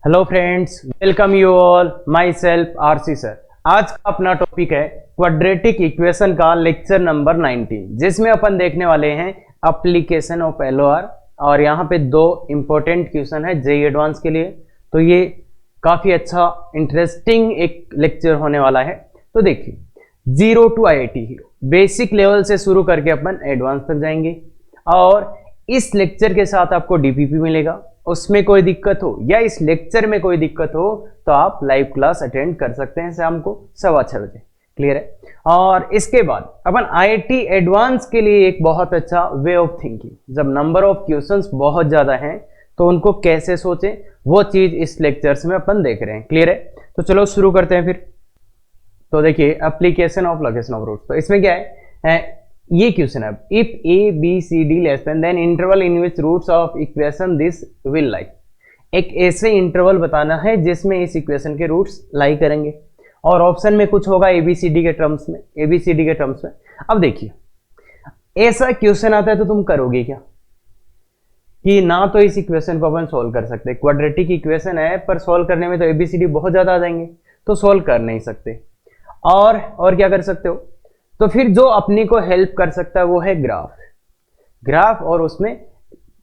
Hello friends, welcome you all. My self RC sir. आज का अपना टॉपिक है क्वाड्रेटिक इक्वेशन का लेक्चर नंबर 19, जिसमें अपन देखने वाले हैं एप्लीकेशन ऑफ एलओआर। और यहाँ पे दो इंपॉर्टेंट क्वेश्चन है जेईई एडवांस के लिए, तो ये काफ़ी अच्छा इंटरेस्टिंग एक लेक्चर होने वाला है। तो देखिए, 0 to IIT hero basic level से शुरू करके अपन एडवांस तक जाएंगे, और इस लेक्चर के साथ आपको डीपीपी मिलेगा। उसमें कोई दिक्कत हो या इस लेक्चर में कोई दिक्कत हो तो आप लाइव क्लास अटेंड कर सकते हैं शाम को 6:15 बजे। क्लियर है? और इसके बाद अपन IIT एडवांस के लिए एक बहुत अच्छा वे ऑफ थिंकिंग, जब नंबर ऑफ क्वेश्चंस बहुत ज्यादा हैं तो उनको कैसे सोचें, वो चीज इस लेक्चर्स में अपन देख रहे हैं। क्लियर है? तो चलो शुरू करते हैं फिर। तो देखिए, application of location of roots. तो इसमें क्या है, ये क्वेश्चन है, if a b c d less than interval in which roots of equation this will lie. एक ऐसे इंटरवल बताना है जिसमें इस इक्वेशन के रूट्स लाई करेंगे, और ऑप्शन में कुछ होगा ABCD के टर्म्स में, ABCD के टर्म्स में। अब देखिए, ऐसा क्वेश्चन आता है तो तुम करोगे क्या कि ना तो इस इक्वेशन को अपन सोल्व कर सकते, क्वाड्रेटिक इक्वेशन है पर सोल्व करने में तो ABCD बहुत ज्यादा आ जाएंगे, तो सोल्व कर नहीं सकते। और क्या कर सकते हो, तो फिर जो अपने को हेल्प कर सकता है वो है ग्राफ, और उसमें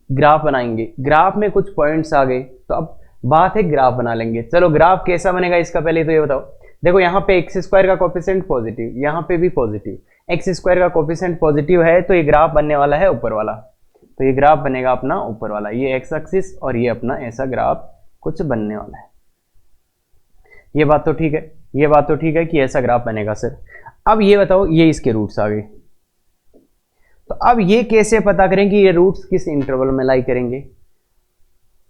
ग्राफ बनाएंगे। ग्राफ में कुछ पॉइंट्स आ गए तो अब बात है ग्राफ बना लेंगे। चलो, ग्राफ कैसा बनेगा इसका पहले तो ये बताओ। देखो, यहाँ पे x² का कोफिशिएंट पॉजिटिव, यहाँ पे भी पॉजिटिव, x² का कोफिशिएंट पॉजिटिव है तो ये ग्राफ बनने वाला है ऊपर वाला। तो ये ग्राफ बनेगा अपना ऊपर वाला, ये एक्स एक्सिस, और ये अपना ऐसा ग्राफ कुछ बनने वाला है। ये बात तो ठीक है, ये बात तो ठीक है कि ऐसा ग्राफ बनेगा सर। अब ये बताओ, ये इसके रूट्स आ गए, तो अब ये कैसे पता करें कि ये रूट्स किस इंटरवल में लाई करेंगे,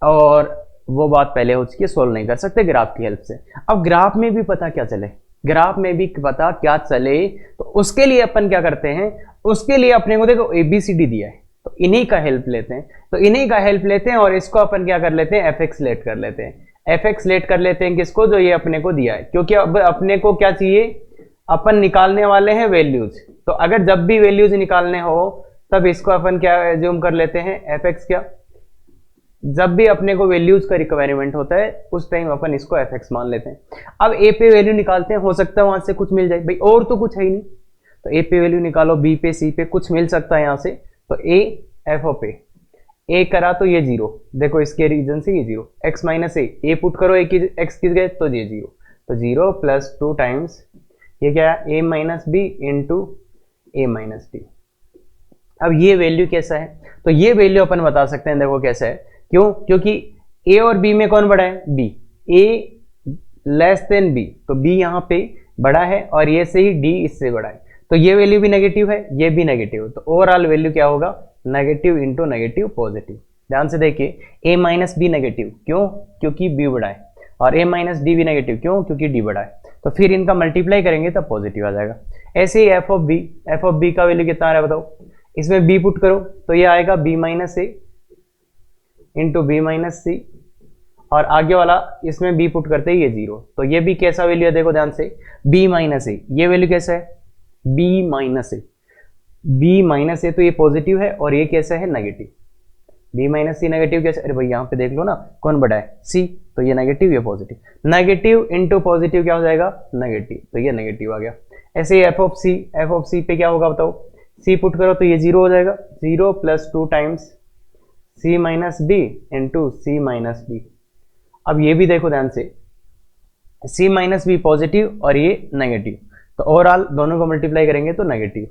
और वो बात पहले हो चुकी है, सोल्व नहीं कर सकते ग्राफ की हेल्प से। अब ग्राफ में भी पता क्या चले, ग्राफ में भी पता क्या चले, तो उसके लिए अपन क्या करते हैं, उसके लिए अपने को देखो ABCD दिया है तो इन्हीं का हेल्प लेते हैं, तो इन्हीं का हेल्प लेते हैं, और इसको अपन क्या कर लेते हैं, FX लेट कर लेते हैं। FX लेट कर लेते हैं किसको, जो ये अपने को दिया है, क्योंकि अब अपने को क्या चाहिए, अपन निकालने वाले हैं वैल्यूज। तो अगर जब भी वैल्यूज निकालने हो तब इसको अपन क्या एज्यूम कर लेते हैं, FX। क्या, जब भी अपने को वैल्यूज का रिक्वायरमेंट होता है उस टाइम अपन इसको FX मान लेते हैं। अब A पे वैल्यू निकालते हैं, हो सकता है वहां से कुछ मिल जाए भाई, और तो कुछ है ही नहीं, तो A पे वैल्यू निकालो, B पे C पे कुछ मिल सकता है यहाँ से, तो A F ऑफ A करा तो ये 0, देखो इसके रीजन से ये 0, x माइनस A पुट करो, x किस गए तो ये 0, तो 0 प्लस 2 टाइम्स ये क्या है, A minus B into A minus D. अब ये वैल्यू कैसा है, तो ये वैल्यू अपन बता सकते हैं, देखो कैसा है, क्यों, क्योंकि A और B में कौन बड़ा है, B, A less than B, तो B यहाँ पे बड़ा है, और ये से ही D इससे बड़ा है, तो ये वैल्यू भी नेगेटिव है, ये भी नेगेटिव है, तो ओवरऑल वैल्यू क्या होगा, नेगेटिव इंटू नेगेटिव पॉजिटिव। ध्यान से देखिए, A माइनस बी नेगेटिव, क्यों, क्योंकि B बड़ा है, और A माइनस डी भी नेगेटिव, क्यों, क्योंकि D बड़ा है, तो फिर इनका मल्टीप्लाई करेंगे तब पॉजिटिव आ जाएगा। ऐसे ही एफ ऑफ बी का वैल्यू कितना आ रहा है बताओ, इसमें b पुट करो तो ये आएगा b माइनस ए इंटू बी माइनस सी, और आगे वाला इसमें b पुट करते ही ये 0, तो ये भी कैसा वैल्यू है, देखो ध्यान से, b माइनस ए, ये वैल्यू कैसा है, b माइनस ए, तो ये पॉजिटिव है, और ये कैसा है, नेगेटिव, b माइनस सी नेगेटिव कैसे, अरे भाई यहाँ पे देख लो ना कौन बड़ा है, c, तो ये नेगेटिव, ये पॉजिटिव, नेगेटिव इंटू पॉजिटिव क्या हो जाएगा, नेगेटिव, तो ये नेगेटिव आ गया। ऐसे ही एफ ऑफ सी पे क्या होगा बताओ, c पुट करो तो ये 0 हो जाएगा, 0 plus 2 times c minus B into C minus B. अब ये भी देखो ध्यान से, c माइनस बी पॉजिटिव और ये नेगेटिव, तो ओवरऑल दोनों को मल्टीप्लाई करेंगे तो नेगेटिव।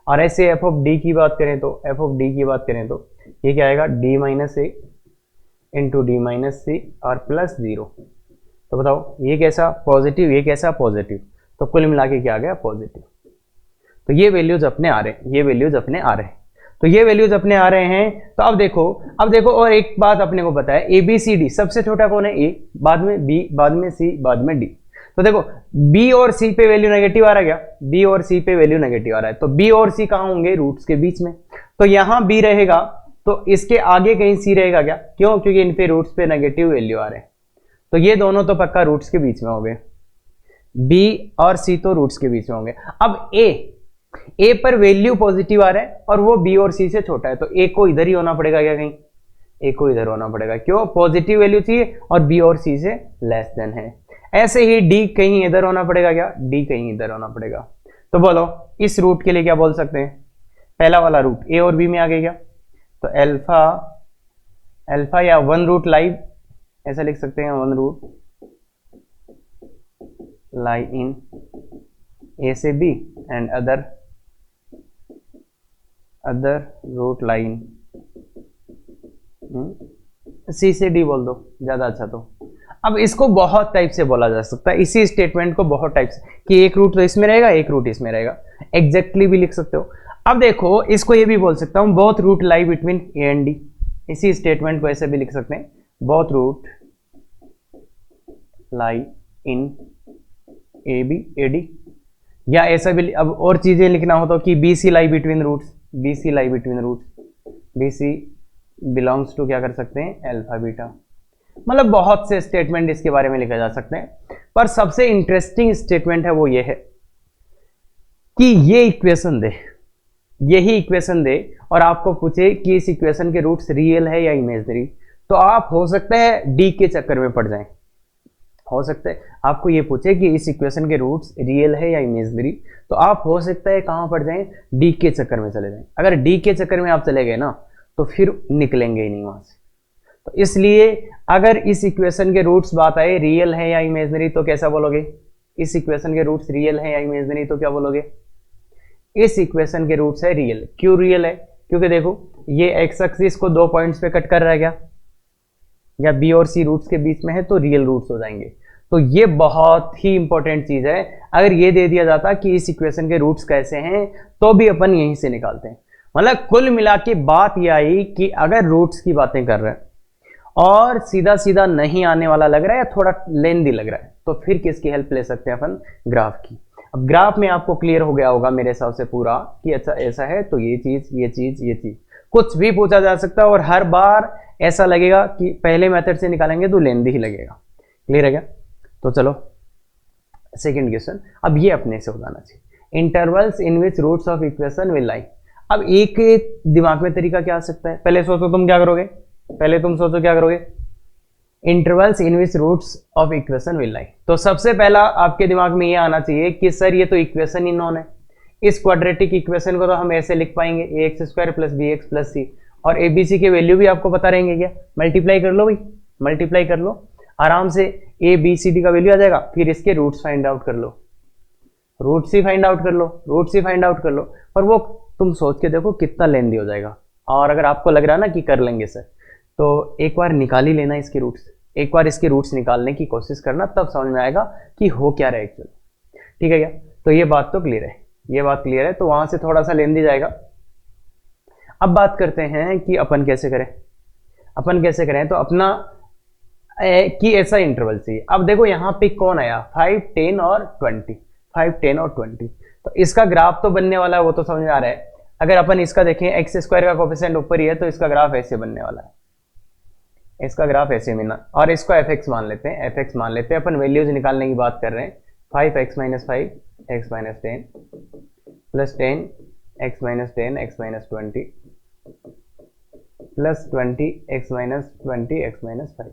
और ऐसे एफ ऑफ डी की बात करें तो ये क्या आएगा, d माइनस ए इंटू डी माइनस सी और प्लस 0, तो बताओ ये कैसा पॉजिटिव, ये कैसा पॉजिटिव, तो कुल मिला के क्या आ गया, पॉजिटिव। तो ये वैल्यूज अपने आ रहे हैं, ये वैल्यूज अपने आ रहे हैं, तो ये वैल्यूज अपने आ रहे हैं। तो अब देखो और एक बात अपने को पता है, ABCD सबसे छोटा कौन है, A, बाद में B, बाद में C, बाद में D। तो देखो B और C पे वैल्यू नेगेटिव आ रहा है क्या, B और C पे वैल्यू नेगेटिव आ रहा है, तो B और C कहाँ होंगे, रूट्स के बीच में, तो यहाँ B रहेगा, तो इसके आगे कहीं C रहेगा क्या, क्यों, क्योंकि इन पे रूट्स पे नेगेटिव वैल्यू आ रहे हैं, तो ये दोनों तो पक्का रूट्स के बीच में हो गए, B और C तो रूट्स के बीच में होंगे। अब A पर वैल्यू पॉजिटिव आ रहा है और वो B और C से छोटा है, तो A को इधर ही होना पड़ेगा क्या कहीं, ए को इधर होना पड़ेगा, क्यों? पॉजिटिव वैल्यू चाहिए और बी और सी से लेस देन है। ऐसे ही डी कहीं इधर होना पड़ेगा, क्या? डी कहीं इधर होना पड़ेगा। तो बोलो इस रूट के लिए क्या बोल सकते हैं? पहला वाला रूट ए और बी में आ गया क्या? तो अल्फा, अल्फा या वन रूट लाई, ऐसा लिख सकते हैं, one root lie in A से B and other root line C से डी बोल दो, ज्यादा अच्छा। तो अब इसको बहुत टाइप से बोला जा सकता है, इसी स्टेटमेंट को बहुत टाइप से, कि एक रूट तो इसमें रहेगा, एक रूट इसमें रहेगा, एग्जैक्टली भी लिख सकते हो। अब देखो इसको ये भी बोल सकता हूं, both root lie between A and D, इसी स्टेटमेंट को ऐसे भी लिख सकते हैं, both root lie in A B A D, या ऐसा भी। अब और चीजें लिखना हो तो कि B C lie between roots, B C lie between roots, B C belongs to क्या कर सकते हैं? Alpha beta. मतलब बहुत से स्टेटमेंट इसके बारे में लिखा जा सकते हैं, पर सबसे इंटरेस्टिंग स्टेटमेंट है वो ये है कि ये इक्वेशन दे, यही इक्वेशन दे और आपको पूछे कि इस इक्वेशन के रूट्स रियल है या इमेजिनरी, तो आप हो सकता है डी के चक्कर में पड़ जाएं। हो सकता है आपको ये पूछे कि इस इक्वेशन के रूट्स रियल है या इमेजिनरी, तो आप हो सकता है कहां पड़ जाएं? डी के चक्कर में चले जाएं। अगर डी के चक्कर में आप चले गए ना तो फिर निकलेंगे ही नहीं वहां से। तो इसलिए अगर इस इक्वेशन के रूट्स बात आए रियल है या इमेजिनरी, तो कैसा बोलोगे? इस इक्वेशन के रूट्स रियल है या इमेजिनरी, तो क्या बोलोगे? इस इक्वेशन के रूट्स है रियल। क्यों रियल है? क्योंकि देखो ये एक्स एक्सिस को 2 पॉइंट्स पे कट कर रहा है क्या, या बी और सी रूट्स के बीच में है, तो रियल रूट्स हो जाएंगे। तो ये बहुत ही इंपॉर्टेंट चीज है। अगर ये दे दिया जाता कि इस इक्वेशन के रूट्स कैसे हैं, तो भी अपन यहीं से निकालते हैं। मतलब कुल मिला के बात ये आई कि अगर रूट्स की बातें कर रहे हैं और सीधा सीधा नहीं आने वाला लग रहा है या थोड़ा लेंदी लग रहा है, तो फिर किसकी हेल्प ले सकते हैं अपन? ग्राफ की। अब ग्राफ में आपको क्लियर हो गया होगा मेरे हिसाब से पूरा कि अच्छा ऐसा है तो ये चीज ये चीज ये चीज, कुछ भी पूछा जा सकता है और हर बार ऐसा लगेगा कि पहले मेथड से निकालेंगे तो लेंदी ही लगेगा। क्लियर है क्या? तो चलो सेकंड क्वेश्चन, अब ये अपने से हो जाना चाहिए, intervals in which roots of equation will lie. अब एक दिमाग में तरीका क्या आ सकता है? पहले सोचो तुम क्या करोगे, पहले तुम सोचो क्या करोगे? Intervals in which roots of equation will lie. तो सबसे पहला आपके दिमाग में ये आना चाहिए कि सर ये तो इक्वेशन ही नॉन है, इस क्वाड्रेटिक इक्वेशन को तो हम ऐसे लिख पाएंगे A X square plus B X plus C, और ए बी सी के वैल्यू भी आपको पता रहेंगे क्या? मल्टीप्लाई कर लो भाई, मल्टीप्लाई कर लो आराम से, ए बी सी डी का वैल्यू आ जाएगा, फिर इसके रूट्स फाइंड आउट कर लो, रूट्स ही फाइंड आउट कर लो, रूट्स ही फाइंड आउट कर लो। पर वो तुम सोच के देखो कितना लेंदी हो जाएगा। और अगर आपको लग रहा है ना कि कर लेंगे सर, तो एक बार निकाल ही लेना इसके रूट्स, एक बार इसके रूट्स निकालने की कोशिश करना, तब समझ में आएगा कि हो क्या रहा है एक्चुअली। ठीक है क्या? तो ये बात तो क्लियर है, ये बात क्लियर है। तो वहां से थोड़ा सा लेंदी जाएगा। अब बात करते हैं कि अपन कैसे करें, अपन कैसे करें। तो अपना कि ऐसा इंटरवल चाहिए। अब देखो यहाँ पे कौन आया, 5, 10 और 20, 5, 10 और 20। तो इसका ग्राफ तो बनने वाला है, वो तो समझ में आ रहा है। अगर अपन इसका देखें, एक्स स्क्वायर का कोफिशिएंट ऊपर ही है, तो इसका ग्राफ ऐसे बनने वाला है, इसका ग्राफ ऐसे मिलना। और इसको एफ एक्स मान लेते हैं, एफ एक्स मान लेते हैं। अपन वैल्यूज निकालने की बात कर रहे हैं। 5x - 5 x - 10 plus 10 x - 10 x - 20 plus 20 x - 20 x - 5।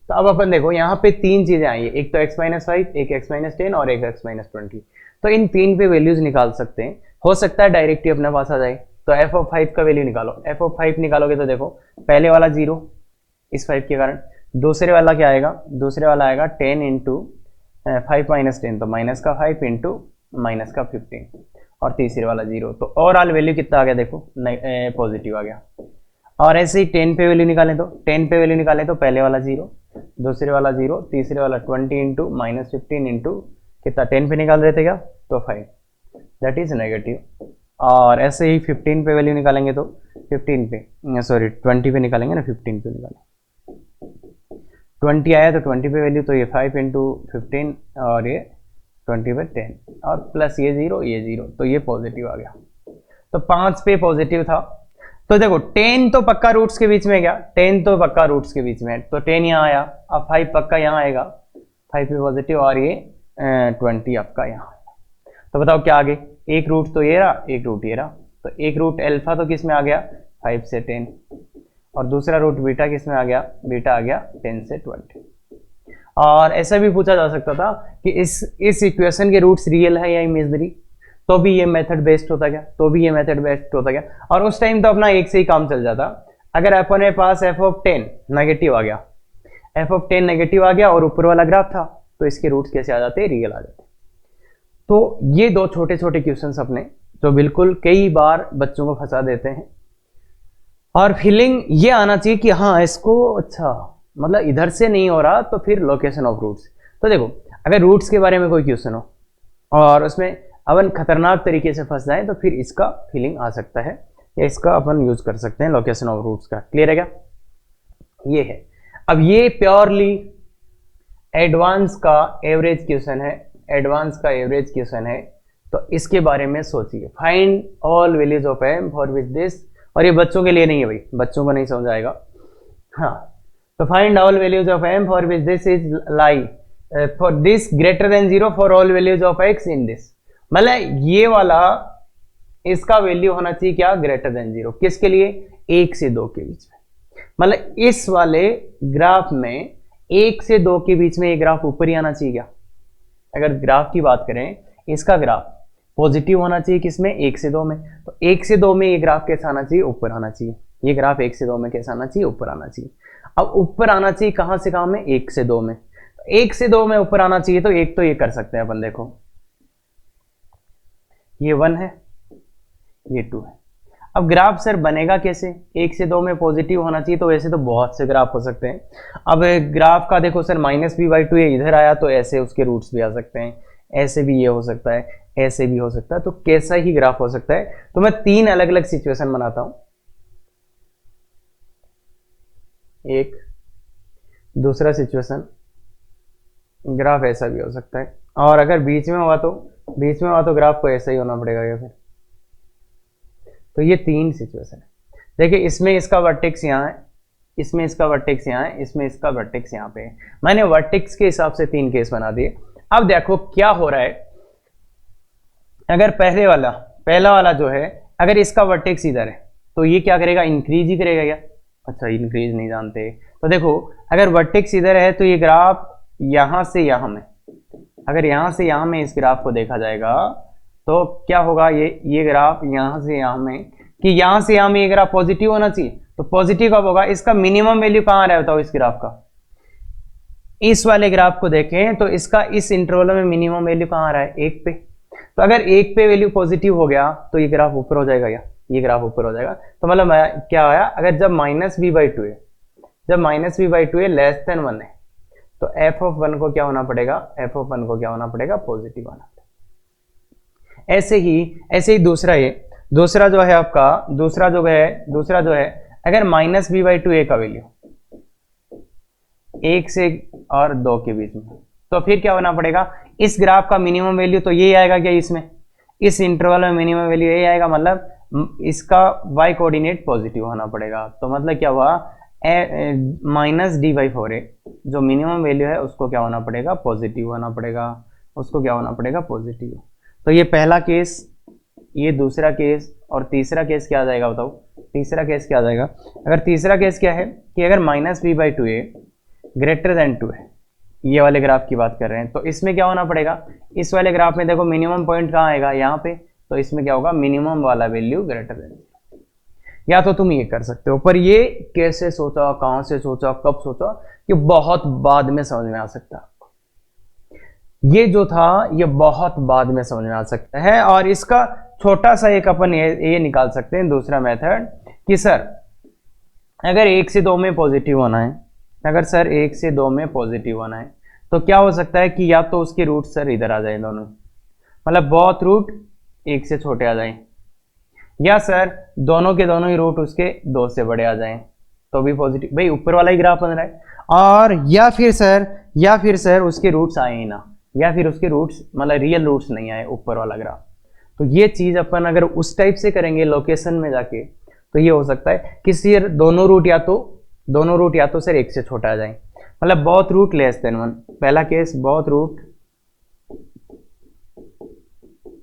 तो अब अपन देखो यहाँ पे तीन चीजें आई है, एक तो x - 5, एक x - 10 और एक x - 20। तो इन तीन पे वैल्यूज निकाल सकते हैं। हो सकता है डायरेक्ट ही अपने पास आ जाए। तो f ऑफ 5 का वैल्यू निकालो। f ऑफ 5 निकालोगे तो देखो पहले वाला 0 इस 5 के कारण, दूसरे वाला क्या आएगा, दूसरे वाला आएगा 10 इंटू 5 - 10, तो माइनस का 5 इंटू माइनस का 15, और तीसरे वाला 0। तो ओवरऑल वैल्यू कितना आ गया देखो, पॉजिटिव आ गया। और ऐसे ही 10 पे वैल्यू निकालें तो 10 पे वैल्यू निकालें तो पहले वाला 0, दूसरे वाला 0, तीसरे वाला 20 इंटू माइनस 15 इंटू कितना 10 पे निकाल रहे थे क्या, तो 5, दैट इज नेगेटिव। और ऐसे ही 15 पे वैल्यू निकालेंगे तो 15 पे सॉरी 20 पे निकालेंगे ना, 15 पे निकालें, 20 आया तो 20 पे वैल्यू, तो ये 5 इंटू 15 और ये 20 पे 10 और प्लस ये 0 ये 0, तो ये पॉजिटिव आ गया। तो 5 पे पॉजिटिव था। तो देखो 10 तो पक्का रूट्स के बीच में गया, 10 तो पक्का रूट्स के बीच में, तो 10 यहाँ आया। अब 5 पक्का यहाँ आएगा, 5 पे पॉजिटिव, और ये 20 आपका यहाँ। तो बताओ क्या आगे, एक रूट तो ये रहा, एक रूट ये रहा। तो एक रूट अल्फा तो किस में आ गया, 5 से 10, और दूसरा रूट बीटा किस में आ गया, बीटा आ गया 10 से 20। और ऐसा भी पूछा जा सकता था कि इस इक्वेशन के रूट्स रियल है या इमेजिनरी, तो भी ये मेथड बेस्ड होता गया, तो भी ये मेथड बेस्ड होता गया। और उस टाइम तो अपना एक से ही काम चल जाता। अगर अपने पास f ऑफ 10 नेगेटिव आ गया, f ऑफ 10 नेगेटिव आ गया और ऊपर वाला ग्राफ था, तो इसके रूट्स कैसे आ जाते हैं, रियल आ जाते। तो ये दो छोटे छोटे क्वेश्चंस अपने जो बिल्कुल कई बार बच्चों को फंसा देते हैं, और फीलिंग ये आना चाहिए कि हाँ इसको अच्छा मतलब इधर से नहीं हो रहा, तो फिर लोकेशन ऑफ रूट्स। तो देखो अगर रूट्स के बारे में कोई क्वेश्चन हो और उसमें अपन खतरनाक तरीके से फंस जाए, तो फिर इसका फीलिंग आ सकता है या इसका अपन यूज कर सकते हैं लोकेशन ऑफ रूट्स का। क्लियर है क्या? ये है। अब ये प्योरली एडवांस का एवरेज क्वेश्चन है, एडवांस का एवरेज क्वेश्चन है। तो इसके बारे में सोचिए, find all values of m for which this, और ये बच्चों के लिए नहीं है भाई, बच्चों को नहीं समझ आएगा। हाँ, तो find all values of m for which this is lie for this greater than 0 for all values of x in this. मतलब ये वाला इसका वैल्यू होना चाहिए क्या, ग्रेटर देन 0। किसके लिए, 1 से 2 के बीच में। मतलब इस वाले ग्राफ में 1 से 2 के बीच में ये ग्राफ ऊपर ही आना चाहिए क्या? अगर ग्राफ की बात करें, इसका ग्राफ पॉजिटिव होना चाहिए किसमें, 1 से 2 में। तो 1 से 2 में ये ग्राफ कैसा आना चाहिए, ऊपर आना चाहिए। ये ग्राफ 1 से 2 में कैसा आना चाहिए, ऊपर आना चाहिए। अब ऊपर आना चाहिए कहां से कहां में, 1 से 2 में। 1 से 2 में ऊपर आना चाहिए, तो एक तो ये कर सकते हैं अपन, देखो ये 1 है, ये 2 है। अब ग्राफ सर बनेगा कैसे, 1 से 2 में पॉजिटिव होना चाहिए, तो वैसे तो बहुत से ग्राफ हो सकते हैं। अब ग्राफ का देखो सर -b/2 ये इधर आया, तो ऐसे उसके रूट्स भी आ सकते हैं, ऐसे भी ये हो सकता है, ऐसे भी हो सकता है। तो कैसा ही ग्राफ हो सकता है। तो मैं 3 अलग अलग सिचुएशन बनाता हूं। एक दूसरा सिचुएशन, ग्राफ ऐसा भी हो सकता है, और अगर बीच में हुआ तो ग्राफ को ऐसा ही होना पड़ेगा या फिर। तो ये 3 सिचुएशन है। देखिए इसमें इसका वर्टेक्स यहाँ है, इसमें इसका वर्टेक्स यहाँ है, इसमें इसका वर्टेक्स यहाँ पे है। मैंने वर्टेक्स के हिसाब से 3 केस बना दिए। अब देखो क्या हो रहा है, अगर पहला वाला जो है, अगर इसका वर्टेक्स इधर है, तो ये क्या करेगा, इंक्रीज ही करेगा क्या? अच्छा, इंक्रीज नहीं जानते। तो देखो अगर वर्टेक्स इधर है, तो ये ग्राफ यहां से यहां में, अगर यहां से यहां में इस ग्राफ को देखा जाएगा, तो क्या होगा, ये ग्राफ यहां से यहां में, कि यहां से यहां में ये ग्राफ पॉजिटिव होना चाहिए। तो पॉजिटिव कब होगा, इसका मिनिमम वैल्यू कहां आ रहा है बताओ, इस ग्राफ का। इस वाले ग्राफ को देखें तो इसका इस इंटरवल में मिनिमम वैल्यू कहां आ रहा है, 1 पे। तो अगर 1 पे वैल्यू पॉजिटिव हो गया, तो ये ग्राफ ऊपर हो जाएगा या ये ग्राफ ऊपर हो जाएगा। तो मतलब क्या आया, अगर जब -b/2 है, जब -b/2 है लेस देन 1 है, तो f ऑफ 1 को क्या होना पड़ेगा, f ऑफ 1 को क्या होना पड़ेगा, पॉजिटिव होना पड़ेगा। ऐसे ही दूसरा जो है आपका, दूसरा जो है अगर -b/2 a का वैल्यू 1 से और 2 के बीच में, तो फिर क्या होना पड़ेगा, इस ग्राफ का मिनिमम वैल्यू तो ये आएगा क्या, इसमें इस इंटरवल में मिनिमम वैल्यू ये आएगा, मतलब इसका y कोऑर्डिनेट पॉजिटिव होना पड़ेगा। तो मतलब क्या हुआ, -d/4a जो मिनिमम वैल्यू है उसको क्या होना पड़ेगा, पॉजिटिव होना पड़ेगा, उसको क्या होना पड़ेगा, पॉजिटिव। तो ये पहला केस, ये दूसरा केस, और तीसरा केस क्या आ जाएगा बताओ, तीसरा केस क्या आ जाएगा। अगर तीसरा केस क्या है कि अगर -b/2a ग्रेटर देन 2 है, ये वाले ग्राफ की बात कर रहे हैं, तो इसमें क्या होना पड़ेगा, इस वाले ग्राफ में देखो मिनिमम पॉइंट कहाँ आएगा, यहाँ पे। तो इसमें क्या होगा, मिनिमम वाला वैल्यू ग्रेटर देन। या तो तुम ये कर सकते हो, पर ये कैसे सोचा, कहां से सोचा, कब सोचा, ये बहुत बाद में समझ में आ सकता है आपको। ये जो था ये बहुत बाद में समझ में आ सकता है। और इसका छोटा सा एक अपन ये निकाल सकते हैं दूसरा मेथड, कि सर अगर 1 से 2 में पॉजिटिव होना है, अगर सर 1 से 2 में पॉजिटिव होना है, तो क्या हो सकता है कि या तो उसके रूट सर इधर आ जाए दोनों, मतलब बहुत रूट 1 से छोटे आ जाए, या सर दोनों के दोनों ही रूट उसके 2 से बड़े आ जाएं, तो भी पॉजिटिव, भाई ऊपर वाला ही ग्राफ बन रहा है। और या फिर सर उसके रूट्स आए ही ना, या फिर उसके रूट्स मतलब रियल रूट्स नहीं आए ऊपर वाला ग्राफ। तो ये चीज अपन अगर उस टाइप से करेंगे लोकेशन में जाके, तो ये हो सकता है कि सर दोनों रूट या तो सर 1 से छोटा आ जाए, मतलब बहुत रूट लेस देन 1। पहला केस बहुत रूट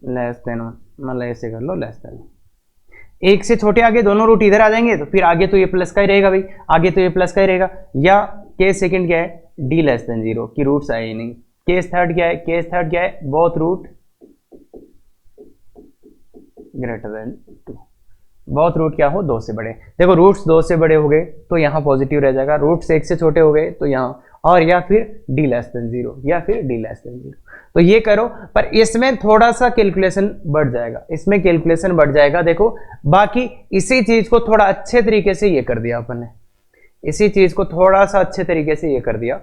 लेस देन 1, मतलब ऐसे कर लो लेस देन 1। एक से छोटे आगे दोनों रूट इधर आ जाएंगे तो फिर आगे तो ये प्लस का ही रहेगा भाई, आगे तो ये प्लस का ही रहेगा। या केस सेकंड क्या है, डी लेस देन 0 की रूट्स आए ही नहीं। केस थर्ड क्या है, केस थर्ड क्या है, बोथ रूट ग्रेटर देन 2, बहुत रूट क्या हो 2 से बड़े। देखो रूट्स 2 से बड़े हो गए तो यहाँ पॉजिटिव रह जाएगा, रूट्स 1 से छोटे हो गए तो यहाँ, और या फिर डी लेस देन 0, या फिर डी लेस देन 0। तो ये करो, पर इसमें थोड़ा सा कैलकुलेशन बढ़ जाएगा, इसमें कैलकुलेशन बढ़ जाएगा। देखो बाकी इसी चीज को थोड़ा अच्छे तरीके से ये कर दिया अपन ने, इसी चीज को थोड़ा सा अच्छे तरीके से ये कर दिया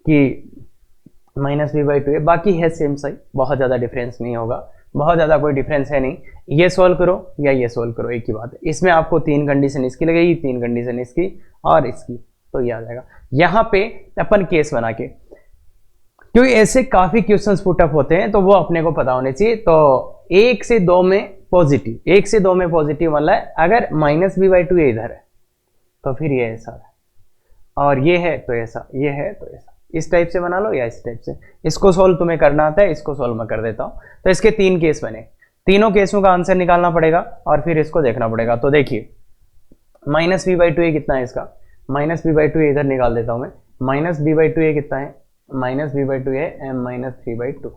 कि -b/2 है, बाकी है सेम सही, बहुत ज़्यादा डिफरेंस नहीं होगा, बहुत ज़्यादा कोई डिफरेंस है नहीं। ये सॉल्व करो या ये सॉल्व करो, एक ही बात है। इसमें आपको 3 कंडीशन इसकी लगेगी, 3 कंडीशन इसकी और इसकी, तो ये आ जाएगा। यहाँ पे अपन केस बना के, क्योंकि ऐसे काफ़ी क्वेश्चंस पुट अप होते हैं तो वो अपने को पता होने चाहिए। तो 1 से 2 में पॉजिटिव, 1 से 2 में पॉजिटिव वाला है, अगर -b/2 इधर है तो फिर ये ऐसा है, और ये है तो ऐसा, ये है तो ऐसा। इस टाइप से बना लो या इस टाइप से। इसको सोल्व तुम्हें करना आता है, इसको सोल्व मैं कर देता हूँ। तो इसके 3 केस बने, तीनों केसों का आंसर निकालना पड़ेगा और फिर इसको देखना पड़ेगा। तो देखिए -b/2 कितना है इसका, -b/2 इधर निकाल देता हूँ मैं। -b/2 कितना है, -b/2 है m-3/2।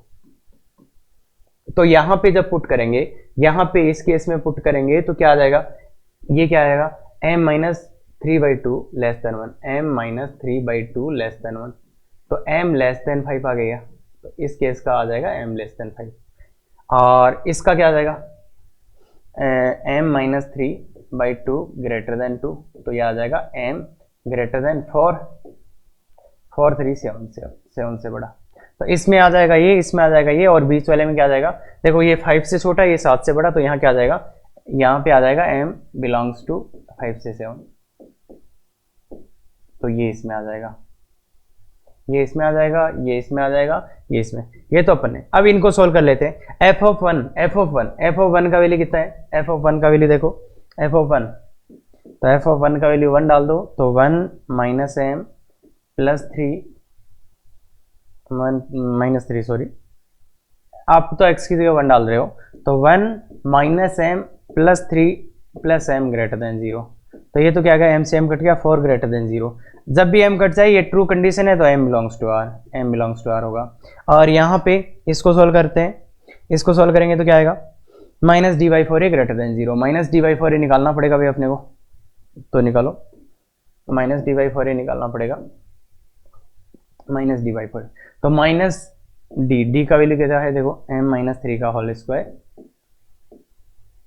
तो यहाँ पे जब पुट करेंगे, यहाँ पे इस केस में पुट करेंगे तो क्या आ जाएगा, ये क्या आएगा, m-3/2 less than 1, m-3/2 less than 1। तो m लेस देन 5 आ गया, तो इस केस का आ जाएगा m लेस देन 5। और इसका क्या आ जाएगा, m-3/2 ग्रेटर देन 2, तो यह आ जाएगा m ग्रेटर देन 4, 4 3 7 7 से बड़ा। तो इसमें आ जाएगा ये, इसमें आ जाएगा ये, और बीच वाले में क्या आ जाएगा, देखो ये 5 से छोटा, ये 7 से बड़ा, तो यहाँ क्या आ जाएगा, यहाँ पे आ जाएगा m बिलोंग्स टू 5 से 7, तो ये इसमें आ जाएगा, ये इसमें आ जाएगा, ये इसमें आ जाएगा, ये इसमें, ये तो अपन ने। अब इनको सोल्व कर लेते हैं। f(1) का वैल्यू कितना है, f(1) का वैल्यू देखो, f(1), तो f(1) का वैल्यू 1 डाल दो, तो 1 -m प्लस 3 -3 सॉरी, आप तो x की जगह 1 डाल रहे हो, तो 1 -m plus 3 plus m greater than 0। तो ये तो क्या गया, m से m कट गया, 4 ग्रेटर देन 0। जब भी m कट जाए, ये ट्रू कंडीशन है तो m belongs to r, m belongs to r होगा। और यहाँ पे इसको सोल्व करते हैं, इसको सोल्व करेंगे तो क्या आएगा, -d/4 ग्रेटर देन 0, -d/4 निकालना पड़ेगा भाई अपने को, तो निकालो, -d/4 निकालना पड़ेगा, -d/4, तो -d का वैल्यू क्या है, देखो m-3 का whole square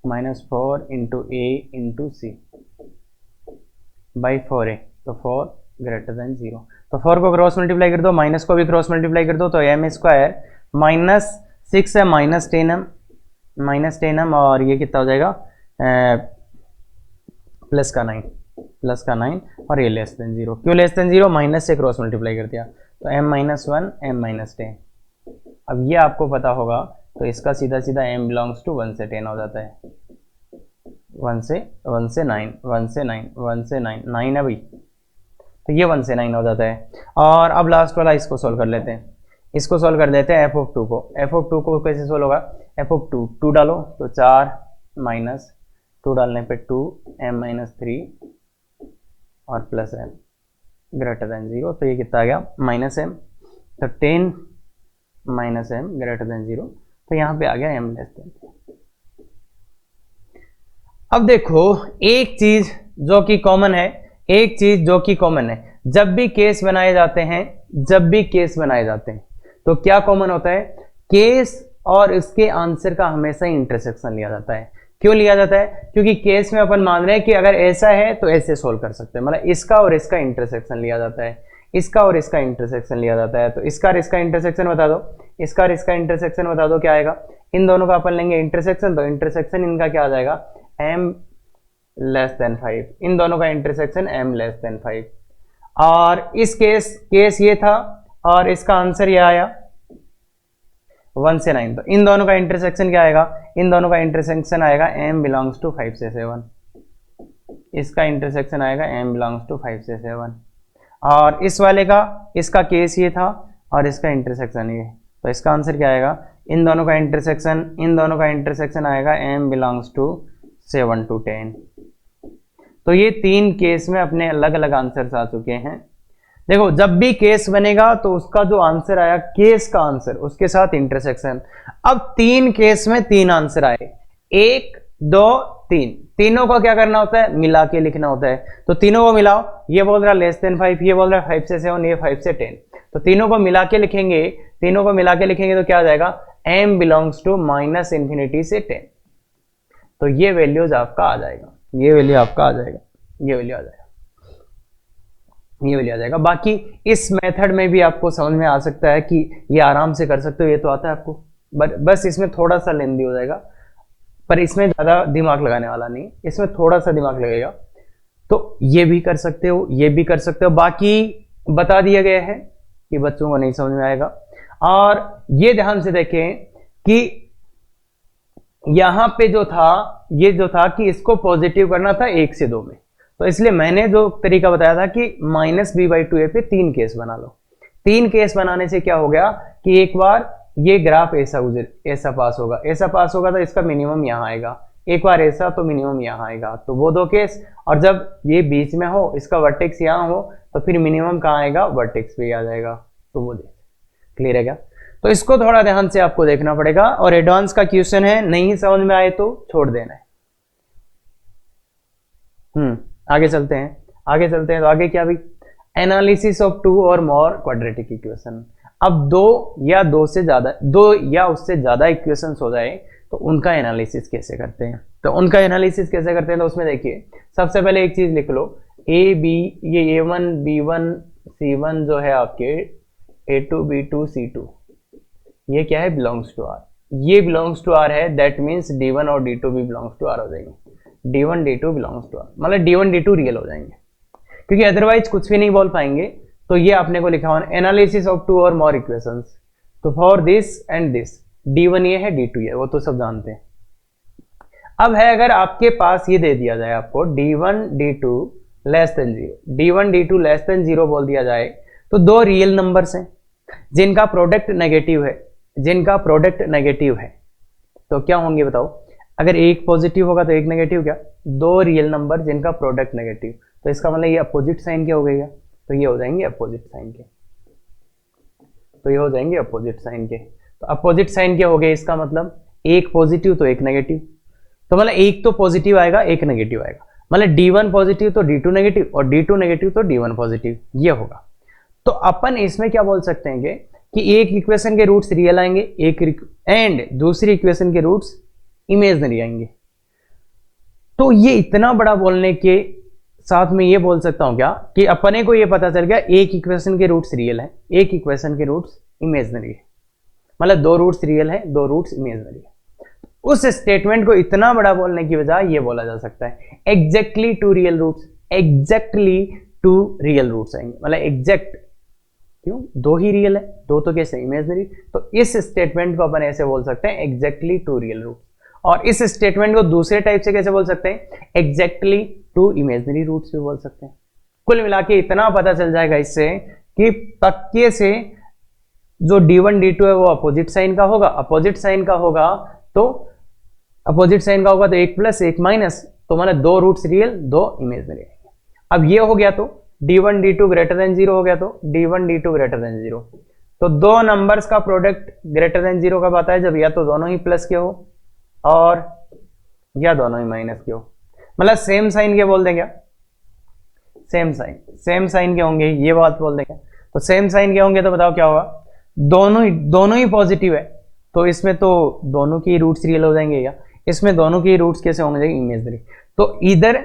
-4 into a into C by 4a, तो 4 ग्रेटर देन 0। तो 4 को क्रॉस मल्टीप्लाई कर दो, माइनस को भी क्रॉस मल्टीप्लाई कर दो, तो m स्क्वायर -6 है -10m, और ये कितना हो जाएगा, प्लस का 9, और ये लेस देन 0। क्यों लेस देन 0, माइनस से क्रॉस मल्टीप्लाई कर दिया, तो m-1 m-10। अब ये आपको पता होगा, तो इसका सीधा सीधा m बिलोंग्स टू 1 से 10 हो जाता है, 1 से 9, 1 से 9, 1 से 9, 9 है भाई, तो ये 1 से 9 हो जाता है। और अब लास्ट वाला इसको सोल्व कर लेते हैं, इसको सोल्व कर लेते हैं f(2) को। f(2) को कैसे सोल्व होगा, f(2) 2 डालो, तो 4 माइनस 2 डालने पे 2 m-3 और प्लस m ग्रेटर देन 0, तो ये कितना आ गया, -m, तो 10 -m ग्रेटर देन 0, तो यहाँ पे आ गया m लेस देन। अब देखो एक चीज जो कि कॉमन है, एक चीज जो कि कॉमन है, जब भी केस बनाए जाते हैं, जब भी केस बनाए जाते हैं तो क्या कॉमन होता है, केस और इसके आंसर का हमेशा इंटरसेक्शन लिया जाता है। क्यों लिया जाता है, क्योंकि केस में अपन मान रहे हैं कि अगर ऐसा है तो ऐसे सोल्व कर सकते हैं, मतलब इसका और इसका इंटरसेक्शन लिया जाता है, इसका और इसका इंटरसेक्शन लिया जाता है। तो इसका और इसका इंटरसेक्शन बता दो, इसका और इसका इंटरसेक्शन बता दो, क्या आएगा, इन दोनों का अपन लेंगे इंटरसेक्शन, तो इंटरसेक्शन इनका क्या आ जाएगा, m लेस देन 5, इन दोनों का इंटरसेक्शन m लेस देन 5। और इस केस ये था, और इसका आंसर ये आया 1 से 9, तो इन दोनों का इंटरसेक्शन क्या आएगा, इन दोनों का इंटरसेक्शन आएगा m बिलोंग्स टू 5 से 7, इसका इंटरसेक्शन आएगा m बिलोंग्स टू 5 से 7। और इस वाले का, इसका केस ये था और इसका इंटरसेक्शन ये, तो इसका आंसर क्या आएगा, इन दोनों का इंटरसेक्शन, इन दोनों का इंटरसेक्शन आएगा m बिलोंग्स टू 7 to 10। तो ये 3 केस में अपने अलग अलग आंसर्स आ चुके हैं। देखो जब भी केस बनेगा तो उसका जो आंसर आया केस का आंसर उसके साथ इंटरसेक्शन। अब 3 केस में 3 आंसर आए, 1 2 3, तीनों को क्या करना होता है, मिला के लिखना होता है। तो तीनों को मिलाओ, ये बोल रहा लेस देन 5, ये बोल रहा 5 से 7, ये 5 से 10। तो तीनों को मिला के लिखेंगे, तीनों को मिला के लिखेंगे तो क्या आ जाएगा, m बिलोंग्स टू -∞ से 10। तो ये वैल्यूज आपका आ जाएगा, ये वैल्यू आपका आ जाएगा, ये वैल्यू आ जाएगा, ये वैल्यू आ जाएगा। बाकी इस मेथड में भी आपको समझ में आ सकता है कि ये आराम से कर सकते हो, ये तो आता है आपको, बस इसमें थोड़ा सा लेंदी हो जाएगा, पर इसमें ज़्यादा दिमाग लगाने वाला नहीं, इसमें थोड़ा सा दिमाग लगेगा। तो ये भी कर सकते हो, ये भी कर सकते हो। बाकी बता दिया गया है कि बच्चों को नहीं समझ में आएगा। और ये ध्यान से देखें कि यहां पे जो था, ये जो था कि इसको पॉजिटिव करना था 1 से 2 में, तो इसलिए मैंने जो तरीका बताया था कि -b/2a पे 3 केस बना लो। 3 केस बनाने से क्या हो गया कि एक बार ये ग्राफ ऐसा पास होगा, ऐसा पास होगा तो इसका मिनिमम यहाँ आएगा, एक बार ऐसा तो मिनिमम यहाँ आएगा, तो वो 2 केस। और जब ये बीच में हो, इसका वर्टेक्स यहाँ हो, तो फिर मिनिमम कहाँ आएगा, वर्टेक्स पे आ जाएगा। तो वो देख, क्लियर है क्या? तो इसको थोड़ा ध्यान से आपको देखना पड़ेगा। और एडवांस का क्वेश्चन है, नहीं समझ में आए तो छोड़ देना है। आगे चलते हैं, आगे चलते हैं। तो आगे क्या भाई, एनालिसिस ऑफ 2 और मोर क्वाड्रेटिक इक्वेशन। अब 2 या उससे ज्यादा इक्वेशंस हो जाए तो उनका एनालिसिस कैसे करते हैं। तो उनका एनालिसिस कैसे करते हैं, तो उसमें देखिए सबसे पहले एक चीज लिख लो, ए बी, ये A1 B1 C1 जो है आपके A2 B2 C2, ये क्या है, बिलोंग्स टू R। ये बिलोंग्स टू R है, दैट मीन्स D1 और D2 भी बिलोंग्स टू R हो जाएंगे। D1 D2 belongs to R, मतलब D1 D2 रियल हो जाएंगे, क्योंकि अदरवाइज कुछ भी नहीं बोल पाएंगे। तो ये आपने को लिखा हुआ है एनालिसिस ऑफ 2 और मोर इक्वेशंस। तो for this and this, D1 ये है D2 ये, वो तो सब जानते हैं। अब है अगर आपके पास ये दे दिया जाए आपको D1 D2 less than 0, D1 D2 less than 0 बोल दिया जाए, तो 2 रियल नंबर्स हैं जिनका प्रोडक्ट नेगेटिव है, जिनका प्रोडक्ट नेगेटिव है, तो क्या होंगे बताओ। अगर एक पॉजिटिव होगा तो एक नेगेटिव, क्या 2 रियल नंबर जिनका प्रोडक्ट नेगेटिव, तो इसका मतलब ये अपोजिट साइन क्या हो गया, तो ये हो जाएंगे अपोजिट साइन के, तो ये हो जाएंगे अपोजिट साइन के। तो अपोजिट साइन क्या हो गया, इसका मतलब एक पॉजिटिव तो एक नेगेटिव, तो मतलब एक तो पॉजिटिव आएगा एक नेगेटिव आएगा, मतलब D1 पॉजिटिव तो D2 नेगेटिव और D2 नेगेटिव तो D1 पॉजिटिव, ये होगा। तो अपन इसमें क्या बोल सकते हैं कि एक इक्वेशन के रूट्स रियल आएंगे, एंड दूसरी इक्वेशन के रूट्स इमेजिनरी आएंगे। तो ये इतना बड़ा बोलने के साथ में ये बोल सकता हूं क्या कि अपने को ये पता चल गया एक इक्वेशन के रूट्स रियल है, एक इक्वेशन के रूट्स इमेजिनरी है, मतलब 2 रूट्स रियल है 2 रूट्स इमेजिनरी है। उस स्टेटमेंट को इतना बड़ा बोलने की बजाय ये बोला जा सकता है exactly 2 real roots, exactly 2 real roots आएंगे, मतलब एग्जैक्ट, क्यों 2 ही रियल है, 2 तो कैसे इमेजिनरी। तो इस स्टेटमेंट को अपन ऐसे बोल सकते हैं एग्जैक्टली 2 रियल रूट्स। और इस स्टेटमेंट को दूसरे टाइप से कैसे बोल सकते हैं, एग्जैक्टली 2 इमेजिनरी रूट्स भी बोल सकते हैं। कुल मिला के इतना पता चल जाएगा इससे कि पक्के से जो D1 D2 है वो अपोजिट साइन का होगा, अपोजिट साइन का होगा तो अपोजिट साइन का होगा तो 1 प्लस 1 माइनस, तो मतलब 2 रूट्स रियल 2 इमेजिनरी। अब ये हो गया तो D1 D2 ग्रेटर देन 0 हो गया, तो D1 D2 ग्रेटर देन 0, तो 2 नंबर्स का प्रोडक्ट ग्रेटर देन 0 कब आता है, जब या तो दोनों ही प्लस के हो और या दोनों ही माइनस के हो, मतलब सेम साइन के बोल देंगे, सेम साइन के होंगे, ये बात बोल देंगे। तो सेम साइन के होंगे तो बताओ क्या होगा, दोनों ही पॉजिटिव है, तो इसमें तो दोनों की रूट्स रियल हो जाएंगे, या इसमें दोनों की रूट्स कैसे होंगे, इमेजिनरी। तो इधर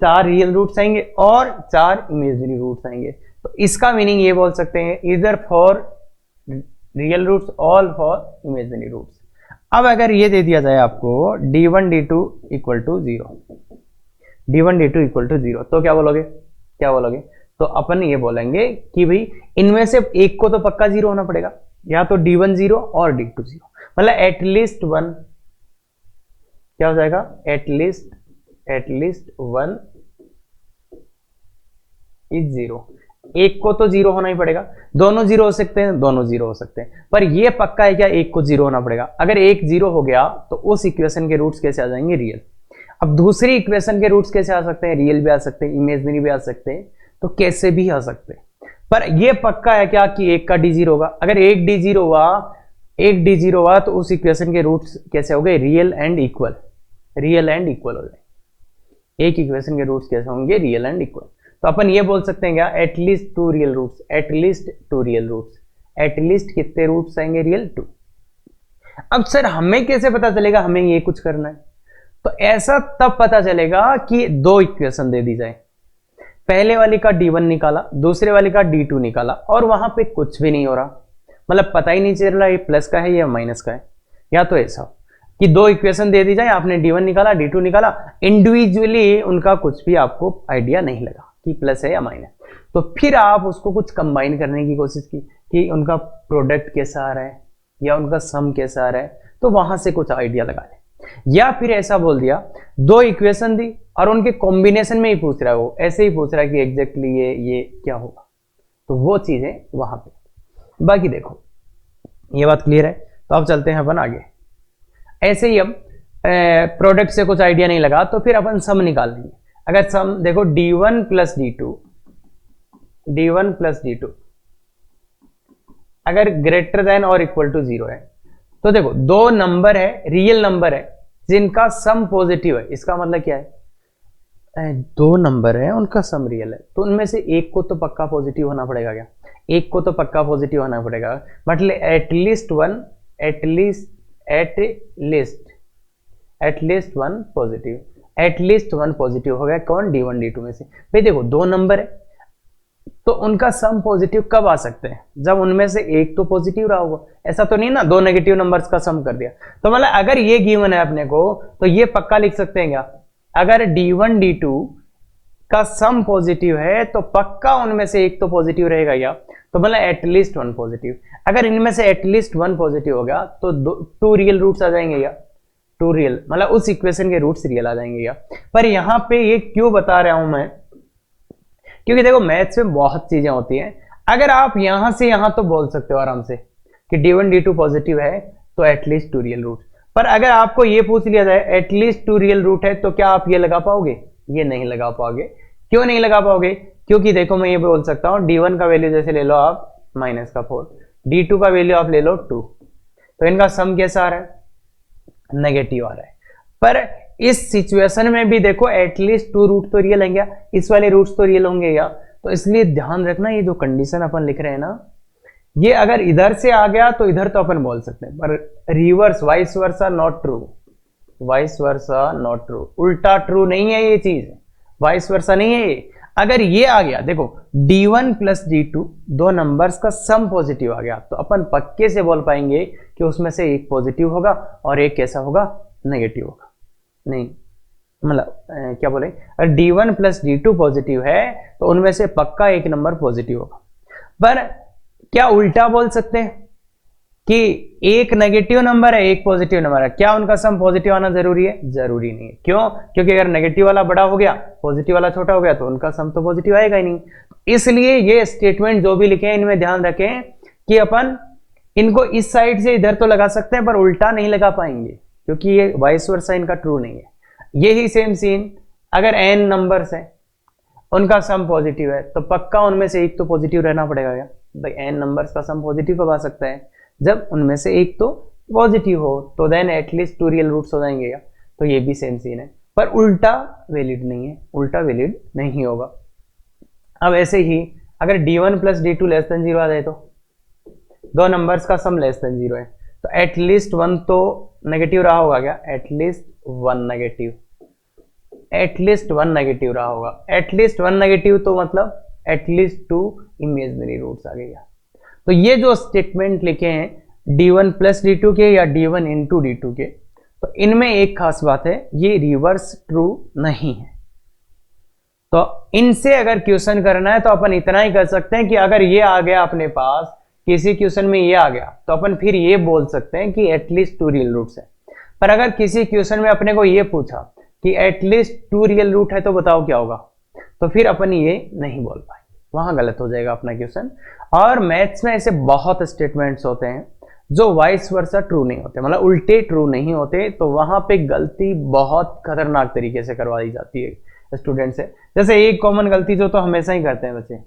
4 रियल रूट्स आएंगे और 4 इमेजिनरी रूट्स आएंगे। तो इसका मीनिंग ये बोल सकते हैं इधर for real roots all for imaginary roots. अब अगर ये दे दिया जाए आपको D1 D2 equal to 0, D1 D2 equal to 0, तो क्या बोलोगे, क्या बोलोगे, तो अपन ये बोलेंगे कि भाई इनमें से एक को तो पक्का 0 होना पड़ेगा, या तो D1 0 और D2 0, मतलब एटलीस्ट 1 क्या हो जाएगा, एटलीस्ट 1 इज 0, एक को तो 0 होना ही पड़ेगा, दोनों 0 हो सकते हैं, दोनों 0 हो सकते हैं, पर ये पक्का है क्या एक को 0 होना पड़ेगा। अगर एक 0 हो गया तो उस इक्वेशन के रूट्स कैसे आ जाएंगे, रियल। अब दूसरी इक्वेशन के रूट्स कैसे आ सकते हैं, रियल भी आ सकते हैं, इमेजिनरी भी आ सकते हैं, तो कैसे भी आ सकते हैं। पर ये पक्का है क्या कि एक का डी जीरो होगा। अगर एक डी जीरो हुआ तो उस इक्वेशन के रूट्स कैसे हो गए, रियल एंड इक्वल हो जाए। एक इक्वेशन के रूट्स कैसे होंगे, रियल एंड इक्वल। तो अपन ये बोल सकते हैं क्या, at least two real roots, at least कितने रूट्स आएंगे, रियल 2। अब सर हमें कैसे पता चलेगा हमें ये कुछ करना है, तो ऐसा तब पता चलेगा कि दो इक्वेशन दे दी जाए, पहले वाली का D1 निकाला, दूसरे वाली का D2 निकाला, और वहां पे कुछ भी नहीं हो रहा, मतलब पता ही नहीं चल रहा ये प्लस का है या माइनस का है। या तो ऐसा कि दो इक्वेशन दे दी जाए, आपने D1 निकाला, D2 निकाला, इंडिविजुअली उनका कुछ भी आपको आइडिया नहीं लगा कि प्लस है या माइनस, तो फिर आप उसको कुछ कंबाइन करने की कोशिश की कि उनका प्रोडक्ट कैसा आ रहा है या उनका सम कैसा आ रहा है, तो वहां से कुछ आइडिया लगा ले। या फिर ऐसा बोल दिया, दो इक्वेशन दी और उनके कॉम्बिनेशन में ही पूछ रहा है, वो ऐसे ही पूछ रहा है कि एग्जैक्टली ये क्या होगा, तो वो चीजें वहां पे। बाकी देखो ये बात क्लियर है, तो अब चलते हैं अपन आगे। ऐसे ही अब प्रोडक्ट से कुछ आइडिया नहीं लगा तो फिर अपन सम निकाल लेंगे। अगर सम देखो D1 प्लस D2 अगर ग्रेटर देन और इक्वल टू 0 है, तो देखो दो नंबर है, रियल नंबर है, जिनका सम पॉजिटिव है, इसका मतलब क्या है, दो नंबर है उनका सम रियल है, तो उनमें से एक को तो पक्का पॉजिटिव होना पड़ेगा। क्या, एक को तो पक्का पॉजिटिव होना पड़ेगा, मतलब एटलीस्ट वन पॉजिटिव हो गया। कौन, D1 D2 में से। भाई देखो दो नंबर है तो उनका सम पॉजिटिव कब आ सकते हैं, जब उनमें से एक तो पॉजिटिव रहा होगा। ऐसा तो नहीं ना दो नेगेटिव नंबर्स का सम कर दिया। तो मतलब अगर ये गिवन है अपने को, तो ये पक्का लिख सकते हैं क्या, अगर D1 D2 का सम पॉजिटिव है तो पक्का उनमें से एक तो पॉजिटिव रहेगा या, तो मतलब एटलीस्ट वन पॉजिटिव। अगर इनमें से एटलीस्ट वन पॉजिटिव होगा तो टू रियल रूट्स आ जाएंगे या, टू रियल मतलब उस इक्वेशन के रूट्स रियल आ जाएंगे या। पर यहां पे ये क्यों बता रहा हूं मैं, क्योंकि देखो मैथ्स में बहुत चीजें होती हैं। अगर आप यहां से यहां तो बोल सकते हो आराम से कि D1 D2 पॉजिटिव है तो एटलीस्ट टू रियल रूट, पर अगर आपको ये पूछ लिया जाए एटलीस्ट टू रियल रूट है तो क्या आप ये लगा पाओगे, ये नहीं लगा पाओगे। क्यों नहीं लगा पाओगे, क्योंकि देखो मैं ये बोल सकता हूं D1 का वैल्यू जैसे ले लो आप -4, D2 का वैल्यू आप ले लो 2, तो इनका सम कैसा आ रहा है, नेगेटिव आ रहा है। पर इस सिचुएशन में भी देखो एटलीस्ट टू रूट तो रियल होंगे, इस वाले रूट्स तो रियल होंगे या, तो इसलिए ध्यान रखना ये जो कंडीशन अपन लिख रहे हैं ना, ये अगर इधर से आ गया तो इधर तो अपन बोल सकते हैं, पर reverse vice versa not true, उल्टा ट्रू नहीं है ये चीज, वाइस वर्सा नहीं है ये। अगर ये आ गया देखो D1 प्लस D2 दो नंबर्स का सम पॉजिटिव आ गया, तो अपन पक्के से बोल पाएंगे कि उसमें से एक पॉजिटिव होगा और एक कैसा होगा, नेगेटिव होगा। नहीं मतलब क्या बोले, अगर D1 प्लस D2 पॉजिटिव है तो उनमें से पक्का एक नंबर पॉजिटिव होगा। पर क्या उल्टा बोल सकते हैं कि एक नेगेटिव नंबर है एक पॉजिटिव नंबर है, क्या उनका सम पॉजिटिव आना जरूरी है, जरूरी नहीं है। क्यों, क्योंकि अगर नेगेटिव वाला बड़ा हो गया पॉजिटिव वाला छोटा हो गया तो उनका सम तो पॉजिटिव आएगा ही नहीं। इसलिए ये स्टेटमेंट जो भी लिखे हैं इनमें ध्यान रखें कि अपन इनको इस साइड से इधर तो लगा सकते हैं पर उल्टा नहीं लगा पाएंगे, क्योंकि ये वाइस वर्सा इनका ट्रू नहीं है। यही सेम सीन अगर n नंबर्स है उनका सम पॉजिटिव है तो पक्का उनमें से एक तो पॉजिटिव रहना पड़ेगा। क्या भाई, n नंबर्स का सम पॉजिटिव कब आ सकता है, जब उनमें से एक तो पॉजिटिव हो, तो then at least two real roots हो जाएंगे। क्या, तो ये भी सेम सीन है, पर उल्टा वैलिड नहीं है, उल्टा वैलिड नहीं होगा। अब ऐसे ही अगर D1 plus D2 less than 0 आ जाए, तो दो नंबर्स का सम लेस देन 0 है तो एटलीस्ट वन तो नेगेटिव रहा होगा। क्या, एटलीस्ट वन नेगेटिव रहा होगा। एटलीस्ट वन नेगेटिव तो मतलब एटलीस्ट टू इमेजिनरी रूट्स आ गए। तो ये जो स्टेटमेंट लिखे हैं D1 प्लस D2 के या D1 इंटू D2 के, तो इनमें एक खास बात है, ये रिवर्स ट्रू नहीं है। तो इनसे अगर क्वेश्चन करना है तो अपन इतना ही कर सकते हैं कि अगर ये आ गया अपने पास, किसी क्वेश्चन में ये आ गया, तो अपन फिर ये बोल सकते हैं कि एटलीस्ट टू रियल रूट्स है। पर अगर किसी क्वेश्चन में अपने को ये पूछा कि एटलीस्ट टू रियल रूट है तो बताओ क्या होगा, तो फिर अपन ये नहीं बोल पाए, वहां गलत हो जाएगा अपना क्वेश्चन। और मैथ्स में ऐसे बहुत स्टेटमेंट्स होते हैं जो वाइस वर्सा ट्रू नहीं होते, मतलब उल्टे ट्रू नहीं होते, तो वहां पे गलती बहुत खतरनाक तरीके से करवा दी जाती है स्टूडेंट से। जैसे एक कॉमन गलती जो तो हमेशा ही करते हैं बच्चे,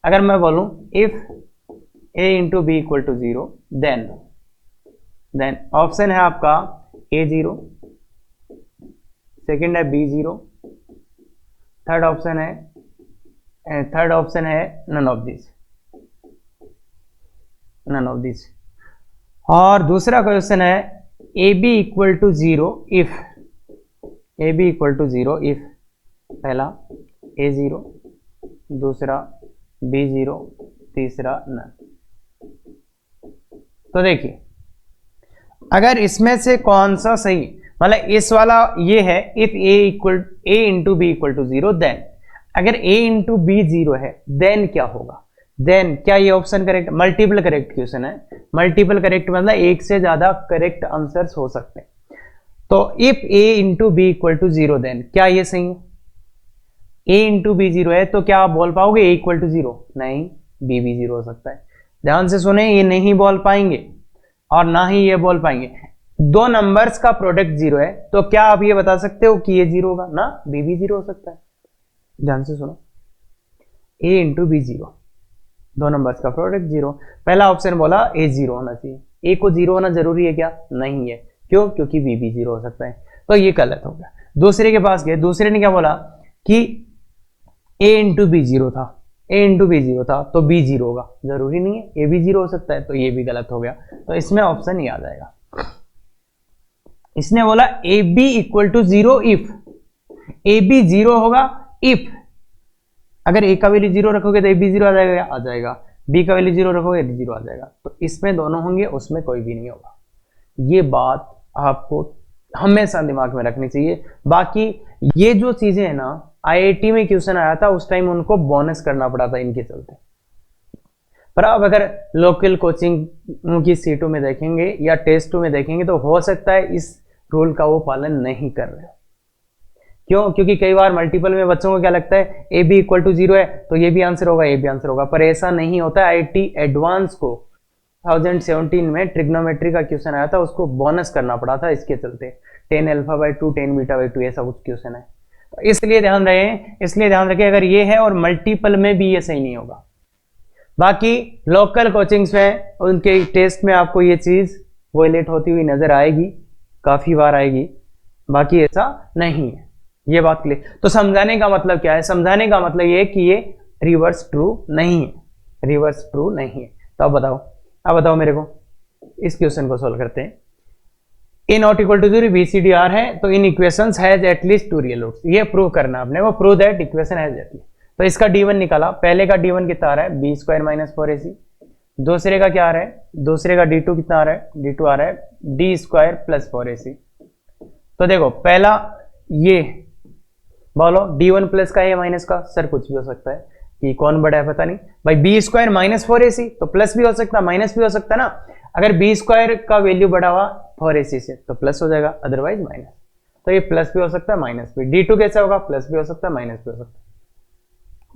अगर मैं बोलूं if a into B equal to 0 then option है आपका a 0, सेकेंड है b 0, थर्ड ऑप्शन है नन ऑफ दिस। और दूसरा क्वेश्चन है A B equal to 0 if पहला a 0, दूसरा b 0, तीसरा नन। तो देखिए अगर इसमें से कौन सा सही, मतलब इस वाला ये है if a into B equal to 0 then, अगर a इंटू बी 0 है देन क्या होगा, देन क्या ये option correct, multiple correct question है, मल्टीपल करेक्ट मतलब एक से ज्यादा करेक्ट आंसर्स हो सकते हैं। तो if a into B equal to 0 then क्या ये सही है, a इंटू बी 0 है तो क्या आप बोल पाओगे a इक्वल टू 0, नहीं, b भी 0 हो सकता है। ध्यान से सुने, ये नहीं बोल पाएंगे और ना ही ये बोल पाएंगे। दो नंबर्स का प्रोडक्ट 0 है तो क्या आप ये बता सकते हो कि ये 0 होगा, ना, b भी 0 हो सकता है। ध्यान से सुनो, a इंटू बी 0, दो नंबर्स का प्रोडक्ट 0, पहला ऑप्शन बोला a 0 होना चाहिए, a को 0 होना जरूरी है क्या, नहीं है, क्यों, क्योंकि b भी 0 हो सकता है, तो ये गलत हो गया। दूसरे के पास गए, दूसरे ने क्या बोला कि a इंटू बी 0 था, a इंटू बी 0 था तो b 0 होगा, जरूरी नहीं है, a भी 0 हो सकता है, तो ये भी गलत हो गया। तो इसमें ऑप्शन ही आ जाएगा। इसने बोला A B equal to 0 if, A B 0 होगा इफ, अगर ए का वैल्यू 0 रखोगे तो ए बी 0 आ जाएगा, बी का वैल्यू 0 रखोगे तो 0 आ जाएगा, तो इसमें दोनों होंगे, उसमें कोई भी नहीं होगा। ये बात आपको हमेशा दिमाग में रखनी चाहिए। बाकी ये जो चीजें है ना, आईआईटी में क्वेश्चन आया था उस टाइम उनको बोनस करना पड़ा था इनके चलते, पर अब अगर लोकल कोचिंग की सीटों में देखेंगे या टेस्टों में देखेंगे तो हो सकता है इस रूल का वो पालन नहीं कर रहे। क्यों, क्योंकि कई बार मल्टीपल में बच्चों को क्या लगता है ए बी इक्वल टू 0 है तो ये भी आंसर होगा, ये भी आंसर होगा, पर ऐसा नहीं होता है। आईआईटी एडवांस को 2017 में ट्रिग्नोमेट्री का क्वेश्चन आया था, उसको बोनस करना पड़ा था इसके चलते, 10 अल्फा बाई 2 10 बीटा बाई 2 ऐसा कुछ क्वेश्चन है, तो इसलिए ध्यान रखें अगर ये है और मल्टीपल में भी ये सही नहीं होगा। बाकी लोकल कोचिंग्स में उनके टेस्ट में आपको ये चीज वॉयलेट होती हुई नजर आएगी, काफी बार आएगी, बाकी ऐसा नहीं है, ये बात क्लियर। तो समझाने का मतलब क्या है, समझाने का मतलब ये है कि ये रिवर्स ट्रू नहीं है, रिवर्स ट्रू नहीं है। तो अब बताओ मेरे को, इस क्वेश्चन को सोल्व करते हैं। A not equal to 0 BCD है तो इन equations has at least 2 real roots, ये प्रूव करना आपने, वो prove that equation has at least. तो इसका D1 निकाला, पहले का D1 कितना आ रहा है, b स्क्वायर माइनस 4ac, दूसरे का क्या आ रहा है, दूसरे का D2 कितना आ रहा है, D2 आ रहा है d स्क्वायर प्लस 4ac। तो देखो पहला ये बोलो D1 प्लस का है माइनस का, सर कुछ भी हो सकता है, कि कौन बड़ा है पता नहीं भाई, b स्क्वायर माइनस 4ac तो प्लस भी हो सकता है माइनस भी हो सकता है ना, अगर b स्क्वायर का वैल्यू बढ़ा हुआ 4ac से तो प्लस हो जाएगा, अदरवाइज माइनस, तो ये प्लस भी हो सकता है माइनस भी। D2 कैसा होगा, प्लस भी हो सकता है माइनस भी हो सकता है,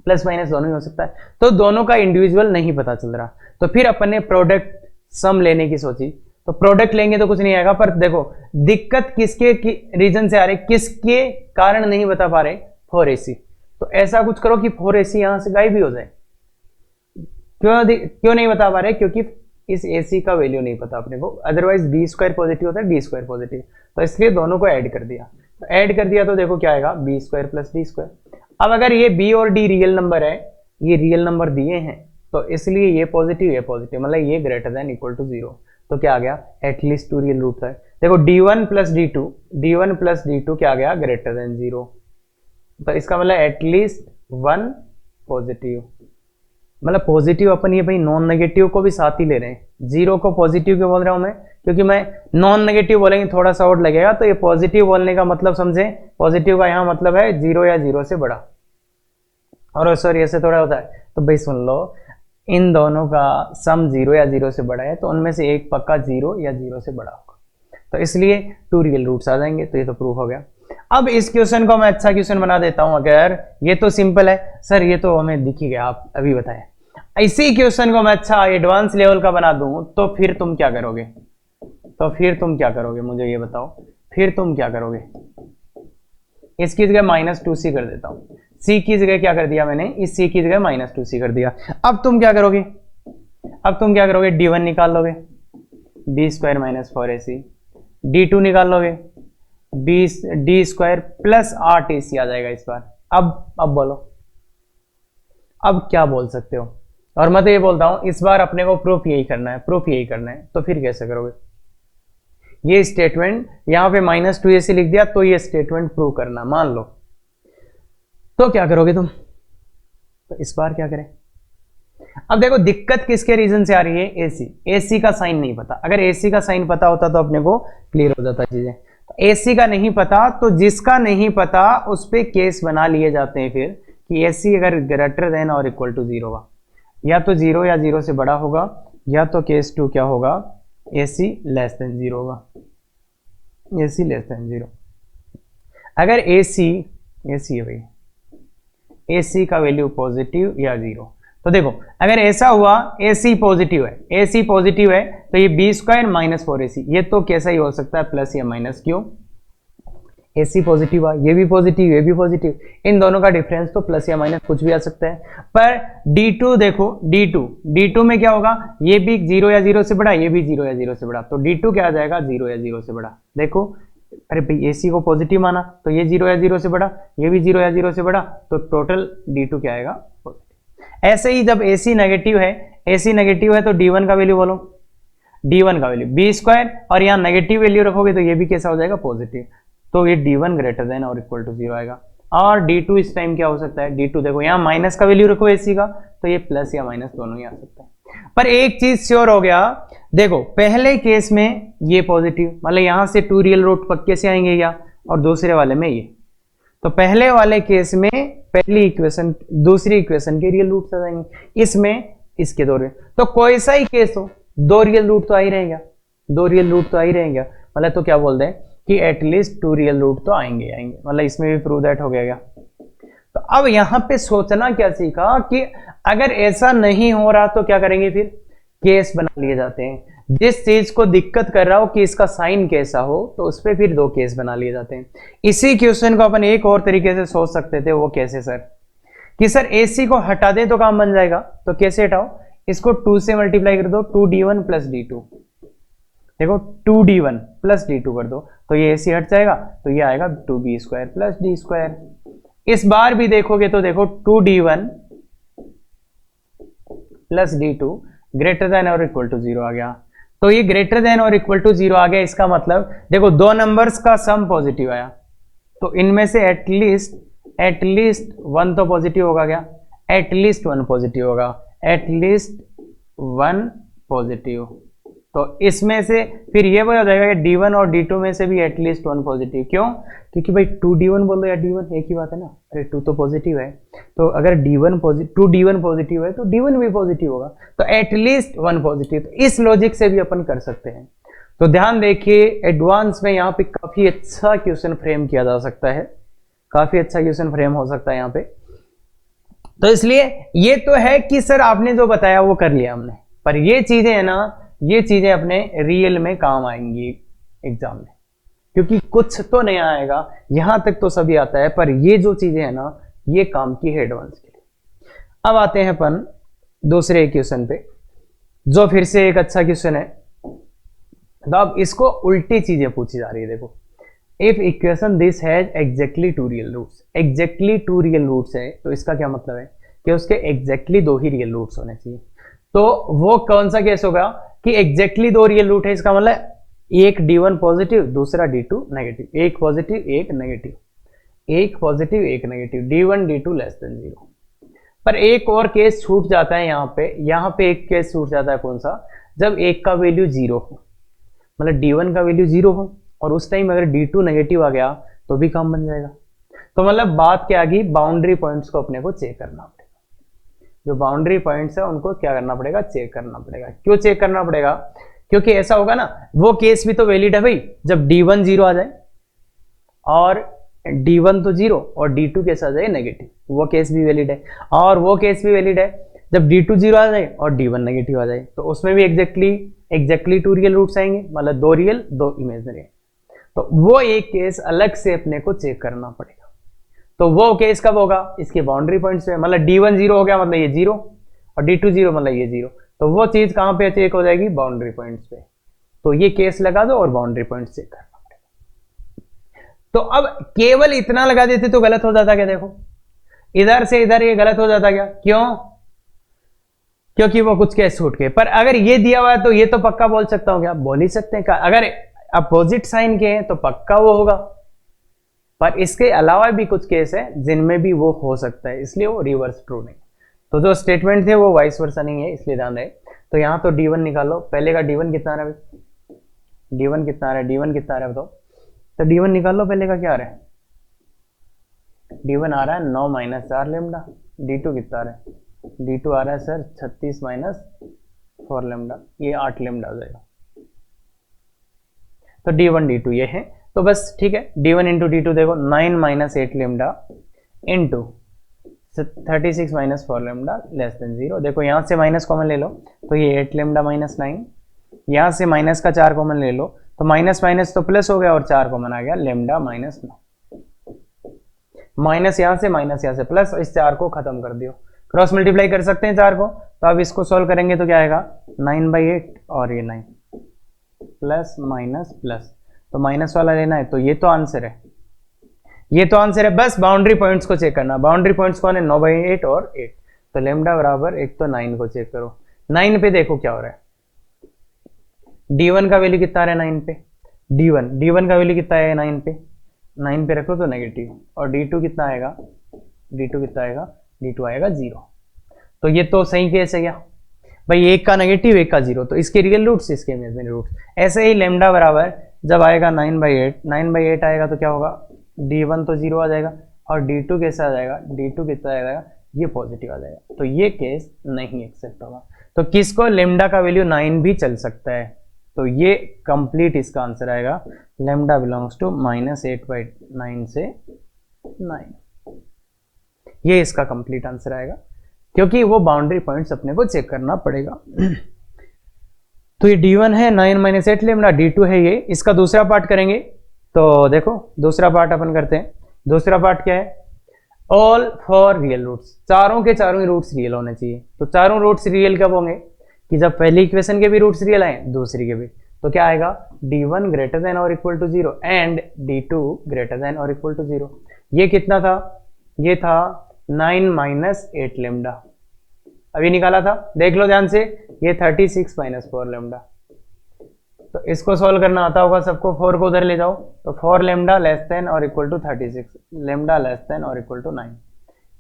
प्लस माइनस दोनों ही हो सकता है, तो दोनों का इंडिविजुअल नहीं पता चल रहा, तो फिर अपन ने प्रोडक्ट सम लेने की सोची, तो प्रोडक्ट लेंगे तो कुछ नहीं आएगा, पर देखो दिक्कत किसके रीजन से आ रही, किसके कारण नहीं बता पा रहे, 4ac, तो ऐसा कुछ करो कि 4ac यहां से गायब भी हो जाए। क्यों नहीं बता पा रहे, क्योंकि इस ac का वैल्यू नहीं पता अपने को, अदरवाइज b स्क्वायर पॉजिटिव होता है, d स्क्वायर पॉजिटिव, तो इसलिए दोनों को ऐड कर दिया, तो ऐड कर दिया तो देखो क्या आएगा, b square plus d square. अब अगर ये b और d रियल नंबर है, ये रियल नंबर दिए हैं, तो इसलिए ये पॉजिटिव, मतलब ये ग्रेटर देन इक्वल टू 0, तो क्या आ गया, एटलीस्ट 2 रियल रूट है। देखो d1 प्लस d2 क्या आ गया, ग्रेटर देन 0, तो इसका मतलब एटलीस्ट 1 पॉजिटिव, मतलब पॉजिटिव अपन ये भाई नॉन नेगेटिव को भी साथ ही ले रहे हैं, 0 को पॉजिटिव क्यों बोल रहा हूं मैं, क्योंकि मैं नॉन नेगेटिव बोलेंगे थोड़ा सा और लगेगा, तो ये पॉजिटिव बोलने का मतलब समझे, पॉजिटिव का यहाँ मतलब है 0 या 0 से बड़ा, और सॉरी ऐसे थोड़ा होता है, तो भाई सुन लो, इन दोनों का सम 0 या 0 से बड़ा है, तो उनमें से एक पक्का 0 या 0 से बड़ा होगा, तो इसलिए 2 रियल रूट्स आ जाएंगे, तो ये तो प्रूफ हो गया। अब इस क्वेश्चन को मैं अच्छा क्वेश्चन बना देता हूं, अगर ये तो सिंपल है सर, ये तो हमें दिख ही गया, आप अभी बताएं। इसी क्वेश्चन को मैं अच्छा एडवांस लेवल का बना दूं तो फिर तुम क्या करोगे? मुझे ये बताओ, फिर तुम क्या करोगे? इसकी जगह -2c कर देता हूं, c की जगह क्या कर दिया मैंने, इस c की जगह -2c कर दिया। अब तुम क्या करोगे? d1 निकाल लोगे, b² - 4ac, d2 निकाल लोगे, d² + 8ac आ जाएगा इस बार। अब बोलो, अब क्या बोल सकते हो? और मैं तो ये बोलता हूं इस बार अपने को प्रूफ यही करना है, तो फिर कैसे करोगे? ये स्टेटमेंट यहां पे -2ac लिख दिया तो ये स्टेटमेंट प्रूव करना, मान लो, तो क्या करोगे तुम? तो इस बार क्या करें? अब देखो दिक्कत किसके रीजन से आ रही है? एसी का साइन नहीं पता। अगर एसी का साइन पता होता तो अपने को क्लियर हो जाता चीजें। एसी का नहीं पता, तो जिसका नहीं पता उस पे केस बना लिए जाते हैं फिर कि एसी अगर ग्रेटर देन और इक्वल टू 0 होगा, या तो 0 या 0 से बड़ा होगा, या तो केस 2 क्या होगा, एसी लेस देन 0 होगा, एसी लेस देन 0। अगर एसी है भाई, एसी का वैल्यू पॉजिटिव या 0, तो देखो अगर ऐसा हुआ AC पॉजिटिव है तो ये b² - 4ac, ये तो कैसा ही हो सकता है, प्लस या माइनस। क्यों? AC पॉजिटिव है, ये भी पॉजिटिव, इन दोनों का डिफरेंस तो प्लस या माइनस कुछ भी आ सकता है। पर D2 देखो, D2 में क्या होगा, ये भी 0 या 0 से बड़ा, ये भी 0 या 0 से बड़ा, तो D2 क्या आ जाएगा, 0 या 0 से बड़ा। देखो अरे भाई AC को पॉजिटिव माना तो ये 0 या 0 से बड़ा, ये भी 0 या 0 से बड़ा, तो टोटल D2 क्या आएगा, पॉजिटिव। ऐसे ही जब AC नेगेटिव है तो D1 का वैल्यू बोलो, D1 का वैल्यू b² और यहाँ नेगेटिव वैल्यू रखोगे तो ये भी कैसा हो जाएगा, पॉजिटिव, तो ये D1 ग्रेटर देन और इक्वल टू 0 आएगा। और D2 इस टाइम क्या हो सकता है, D2 देखो यहाँ माइनस का वैल्यू रखो AC का, तो ये प्लस या माइनस दोनों ही आ सकता है। पर एक चीज श्योर हो गया, देखो पहले केस में ये पॉजिटिव, मतलब यहां से 2 रियल रूट पक्के से आएंगे या, और दूसरे वाले में ये, तो पहले वाले केस में पहली इक्वेशन दूसरी इक्वेशन के रियल रूट आ जाएंगे, इसमें इसके 2 रियल, तो कोई सा ही केस हो 2 रियल रूट तो आ ही रहेगा, मतलब तो क्या बोल दें कि एटलीस्ट 2 रियल रूट तो आएंगे, मतलब इसमें भी प्रूव दैट हो गया। तो अब यहां पे सोचना क्या सीखा कि अगर ऐसा नहीं हो रहा तो क्या करेंगे, फिर केस बना लिए जाते हैं। जिस चीज को दिक्कत कर रहा हो कि इसका साइन कैसा हो, तो उस पर फिर 2 केस बना लिए जाते हैं। इसी क्वेश्चन को अपन एक और तरीके से सोच सकते थे, वो कैसे सर, कि सर AC को हटा दे तो काम बन जाएगा, तो कैसे हटाओ, इसको 2 से मल्टीप्लाई कर दो, 2d1 + d2, देखो 2d1 + d2 कर दो, तो ये AC हट जाएगा, तो ये आएगा 2b² + d²। इस बार भी देखोगे तो देखो 2d1 + d2 ग्रेटर देन और इक्वल टू 0 आ गया, तो ये ग्रेटर देन और इक्वल टू 0 आ गया। इसका मतलब देखो 2 नंबर्स का सम पॉजिटिव आया, तो इनमें से एटलीस्ट 1 तो पॉजिटिव होगा, क्या एटलीस्ट 1 पॉजिटिव होगा, एटलीस्ट 1 पॉजिटिव। तो इसमें से फिर ये हो जाएगा कि D1 और D2 में से भी एटलीस्ट 1 पॉजिटिव। क्यों? क्योंकि भाई 2d1 बोलो या D1 एक ही बात है ना, अरे 2 तो पॉजिटिव है, तो अगर 2d1 पॉजिटिव है तो D1 भी पॉजिटिव होगा, तो एटलीस्ट 1 पॉजिटिव। तो इस लॉजिक से भी अपन कर सकते हैं। तो ध्यान देखिए एडवांस में यहाँ पे काफी अच्छा क्वेश्चन फ्रेम किया जा सकता है, काफी अच्छा क्वेश्चन फ्रेम हो सकता है यहाँ पे। तो इसलिए ये तो है कि सर आपने जो बताया वो कर लिया हमने, पर ये चीजें है ना, ये चीजें अपने रियल में काम आएंगी एग्जाम में, क्योंकि कुछ तो नहीं आएगा, यहां तक तो सभी आता है, पर ये जो चीजें है ना ये काम की है एडवांस के लिए। अब आते हैं अपन दूसरे क्वेश्चन पे, जो फिर से एक अच्छा क्वेश्चन है। तो अब इसको उल्टी चीजें पूछी जा रही है। देखो if equation this has exactly 2 real roots, exactly 2 real roots है, तो इसका क्या मतलब है कि उसके एग्जैक्टली 2 ही रियल रूट्स होने चाहिए। तो वो कौन सा केस होगा कि एग्जैक्टली 2 रियल रूट है, इसका मतलब एक D1 पॉजिटिव दूसरा D2 नेगेटिव, एक पॉजिटिव एक नेगेटिव, एक पॉजिटिव एक negative, D1 D2 less than 0। पर एक और केस छूट जाता है यहाँ पे एक केस छूट जाता है, कौन सा, जब एक का वैल्यू 0 हो, मतलब D1 का वैल्यू 0 हो और उस टाइम अगर D2 नेगेटिव आ गया तो भी काम बन जाएगा। तो मतलब बात क्या आ गई, बाउंड्री पॉइंट्स को अपने को चेक करना पड़ेगा, जो बाउंड्री पॉइंट्स है उनको क्या करना पड़ेगा, चेक करना पड़ेगा। क्यों चेक करना पड़ेगा, क्योंकि ऐसा होगा ना, वो केस भी तो वैलिड है भाई, जब D1 0 आ जाए और D1 तो 0 और D2 कैसा आ जाए नेगेटिव, वो केस भी वैलिड है। और वो केस भी वैलिड है जब D2 0 आ जाए और D1 नेगेटिव आ जाए तो उसमें भी एग्जैक्टली 2 रियल रूट्स आएंगे, मतलब 2 रियल 2 इमेजिनरी। तो वो एक केस अलग से अपने को चेक करना पड़ेगा। तो वो केस कब होगा, इसके बाउंड्री पॉइंट्स पे, मतलब D1 0 हो गया मतलब ये 0 और D2 0 मतलब ये 0, तो वो चीज कहां पे चेक हो जाएगी, बाउंड्री पॉइंट्स पे। तो ये केस लगा दो और बाउंड्री पॉइंट्स चेक करना पड़ेगा। तो अब केवल इतना लगा देते तो गलत हो जाता क्या, देखो इधर से इधर ये गलत हो जाता क्या, क्यों, क्योंकि वो कुछ केस छूट गए। पर अगर ये दिया हुआ है तो ये तो पक्का बोल सकता हूं क्या, बोल ही सकते हैं। अगर अपोजिट साइन के हैं तो पक्का वो होगा, पर इसके अलावा भी कुछ केस है जिनमें भी वो हो सकता है, इसलिए वो रिवर्स ट्रू नहीं। तो जो स्टेटमेंट थे वो वाइस वर्सा नहीं है, इसलिए ध्यान रहे। तो यहां तो D1 निकालो, पहले का D1 कितना आ रहा है, D1 कितना आ रहा है, D1 कितना आ रहा है बताओ। तो D1 निकाल लो, पहले का क्या आ रहा है, D1 आ रहा है 9 माइनस 4 लेमडा। D2 कितना आ रहा है, D2 आ रहा है सर 36 माइनस 4 लेमडा, ये 8 लेमडा हो जाएगा। तो D1 D2 ये है, तो बस ठीक है। D1 इंटू D2 देखो 9 minus 8 lambda into 36 minus 4 lambda less then 0। देखो यहां से माइनस कॉमन ले लो तो ये 8 लेमडा माइनस 9, यहां से माइनस का 4 कॉमन ले लो तो माइनस माइनस तो प्लस हो गया और 4 कॉमन आ गया, लेमडा माइनस 9। माइनस यहां से प्लस, इस 4 को खत्म कर दियो, क्रॉस मल्टीप्लाई कर सकते हैं 4 को। तो अब इसको सोल्व करेंगे तो क्या आएगा, 9/8 और ये 9 प्लस माइनस प्लस, तो माइनस वाला लेना है। तो ये तो आंसर है, ये तो आंसर है। बस बाउंड्री पॉइंट्स को चेक करना, बाउंड्री पॉइंट्स कौन है, 9/8 और 8। तो लेमडा बराबर एक तो 9 को चेक करो, 9 पे देखो क्या हो रहा है, D1 का वैल्यू कितना आ रहा है 9 पे, D1 का वैल्यू कितना है 9 पे, 9 पे रखो तो नेगेटिव, और D2 कितना आएगा, D2 कितना आएगा, D2 आएगा 0। तो ये तो सही केस है क्या भाई, एक का नेगेटिव एक का 0, तो इसके रियल रूट्स इसके इमेजिनरी रूट्स। ऐसे ही लेमडा बराबर जब आएगा 9/8 आएगा तो क्या होगा, D1 तो 0 आ जाएगा और D2 कैसा आ जाएगा, D2 कितना आ जाएगा, ये पॉजिटिव आ जाएगा। तो ये केस नहीं एक्सेप्ट होगा। तो किसको, लेमडा का वैल्यू 9 भी चल सकता है। तो ये कंप्लीट इसका आंसर आएगा, लेमडा बिलोंग्स टू -8/9 से 9। ये इसका कंप्लीट आंसर आएगा, क्योंकि वो बाउंड्री पॉइंट्स अपने को चेक करना पड़ेगा। तो ये D1 है 9 - 8 लेमडा, D2 है ये। इसका दूसरा पार्ट करेंगे तो देखो दूसरा पार्ट अपन करते हैं। दूसरा पार्ट क्या है, ऑल फॉर रियल रूट्स, चारों के चारों ही रूट्स रियल होने चाहिए। तो चारों रूट्स रियल कब होंगे, कि जब पहली इक्वेशन के भी रूट्स रियल आए दूसरी के भी। तो क्या आएगा, D1 ग्रेटर देन और equal to 0 and D2 greater than और इक्वल टू 0। ये कितना था, ये था 9 - 8 लेमडा, अभी निकाला था, देख लो ध्यान से, ये 36 - 4 लेमडा। तो इसको सॉल्व करना आता होगा सबको, 4 को उधर ले जाओ तो 4 लेमडा लेस देन और equal to 36, lambda less than और इक्वल टू 9।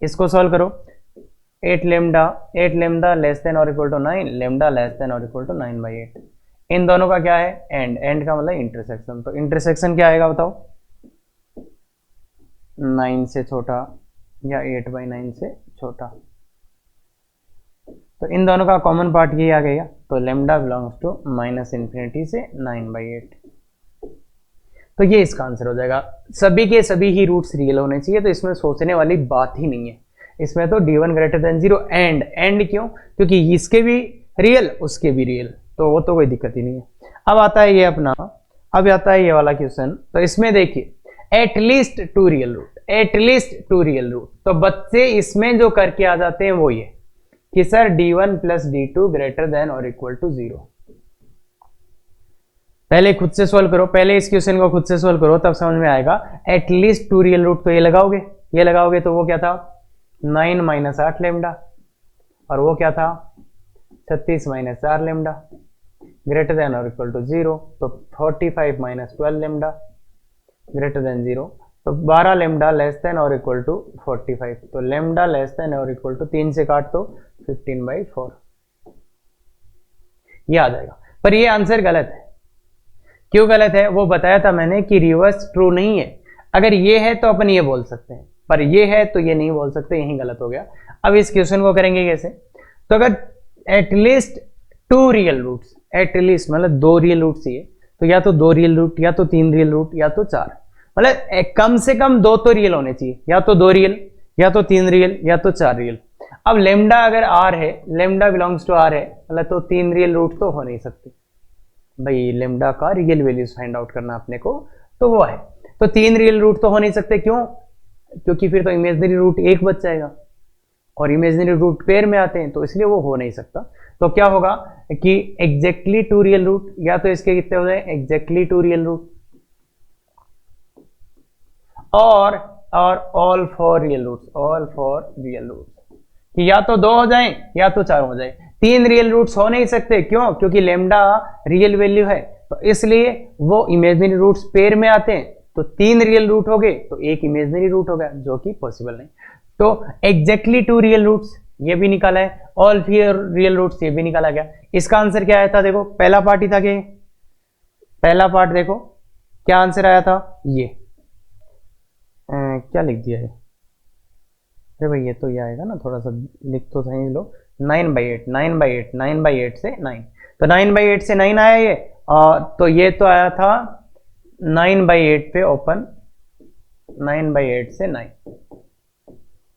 इसको सॉल्व करो, 8 लेमडा लेस देन और equal to 9, lambda less than और इक्वल टू 9/8। इन दोनों का क्या है, एंड का मतलब इंटरसेक्शन। तो इंटरसेक्शन क्या आएगा बताओ, 9 से छोटा या 8/9 से छोटा। तो इन दोनों का कॉमन पार्ट ये आ गया, तो लेमडा बिलोंग्स टू -∞ से 9/8। तो ये इसका आंसर हो जाएगा। सभी के सभी ही रूट्स रियल होने चाहिए, तो इसमें सोचने वाली बात ही नहीं है। इसमें तो D1 ग्रेटर देन 0 एंड क्यों, क्योंकि इसके भी रियल उसके भी रियल, तो वो तो कोई दिक्कत ही नहीं है। अब आता है ये अपना, अब आता है ये वाला क्वेश्चन। तो इसमें देखिए at least 2 real root, at least 2 real root. तो बच्चे इसमें जो करके आ जाते हैं वो ये कि sir D1 + D2 greater than और इक्वल टू 0। पहले खुद से सॉल्व करो, पहले इस क्वेश्चन को खुद से सॉल्व करो, तब समझ में आएगा। एटलीस्ट 2 रियल रूट, तो ये लगाओगे तो वो क्या था 9 - 8 लेमडा, और वो क्या था 36 - 4 लेमडा ग्रेटर देन और इक्वल टू 0। तो 45 - 12 लेमडा ग्रेटर देन 0। तो 12 लेमडा लेस देन और इक्वल टू 45। तो लेमडा लेस देन और इक्वल टू 3 से काट दो 15/4, ये आ जाएगा। पर ये आंसर गलत है। क्यों गलत है, वो बताया था मैंने कि रिवर्स ट्रू नहीं है। अगर ये है तो अपन ये बोल सकते हैं, पर ये है तो ये नहीं बोल सकते, यही गलत हो गया। अब इस क्वेश्चन को करेंगे कैसे, तो अगर एटलीस्ट 2 रियल रूट्स, एटलीस्ट मतलब 2 रियल रूट चाहिए, तो या तो 2 रियल रूट, या तो 3 रियल रूट, या तो 4, मतलब कम से कम 2 तो रियल होने चाहिए, या तो 2 रियल, या तो 3 रियल, या तो 4 रियल। अब लेमडा अगर आर है, लेमडा बिलोंग्स टू आर है, मतलब तो 3 रियल रूट तो हो नहीं सकते भाई। लेमडा का रियल वैल्यूज फाइंड आउट करना अपने को, तो वो है। तो 3 रियल रूट तो हो नहीं सकते, क्यों? क्योंकि फिर तो इमेजिनरी रूट 1 बच जाएगा, और इमेजिनरी रूट पेयर में आते हैं, तो इसलिए वो हो नहीं सकता। तो क्या होगा कि एग्जैक्टली 2 रियल रूट, या तो इसके कितने हो जाए एग्जैक्टली 2 रियल रूट, और all for real roots, all for real roots, कि या तो 2 हो जाएं या तो 4 हो जाए। 3 रियल रूट्स हो नहीं सकते, क्यों? क्योंकि लेमडा रियल वैल्यू है, तो इसलिए वो इमेजिनरी रूट्स पेयर में आते हैं। तो 3 रियल रूट हो गए तो एक इमेजिनरी रूट हो गया, जो कि पॉसिबल नहीं। तो एग्जैक्टली 2 रियल रूट्स ये भी निकाला है, ऑल रियल रूट्स ये भी निकाला गया। इसका आंसर क्या आया था? देखो पहला पार्ट ही था कि पहला पार्ट देखो क्या आंसर आया था, ये क्या लिख दिया है? अरे भाई ये तो ये आएगा ना, थोड़ा सा लिख तो सही लो। 9/8, 9/8, 9/8 से 9, तो 9/8 से 9 आया ये, और तो ये तो आया था 9/8 पे ओपन, 9/8 से 9।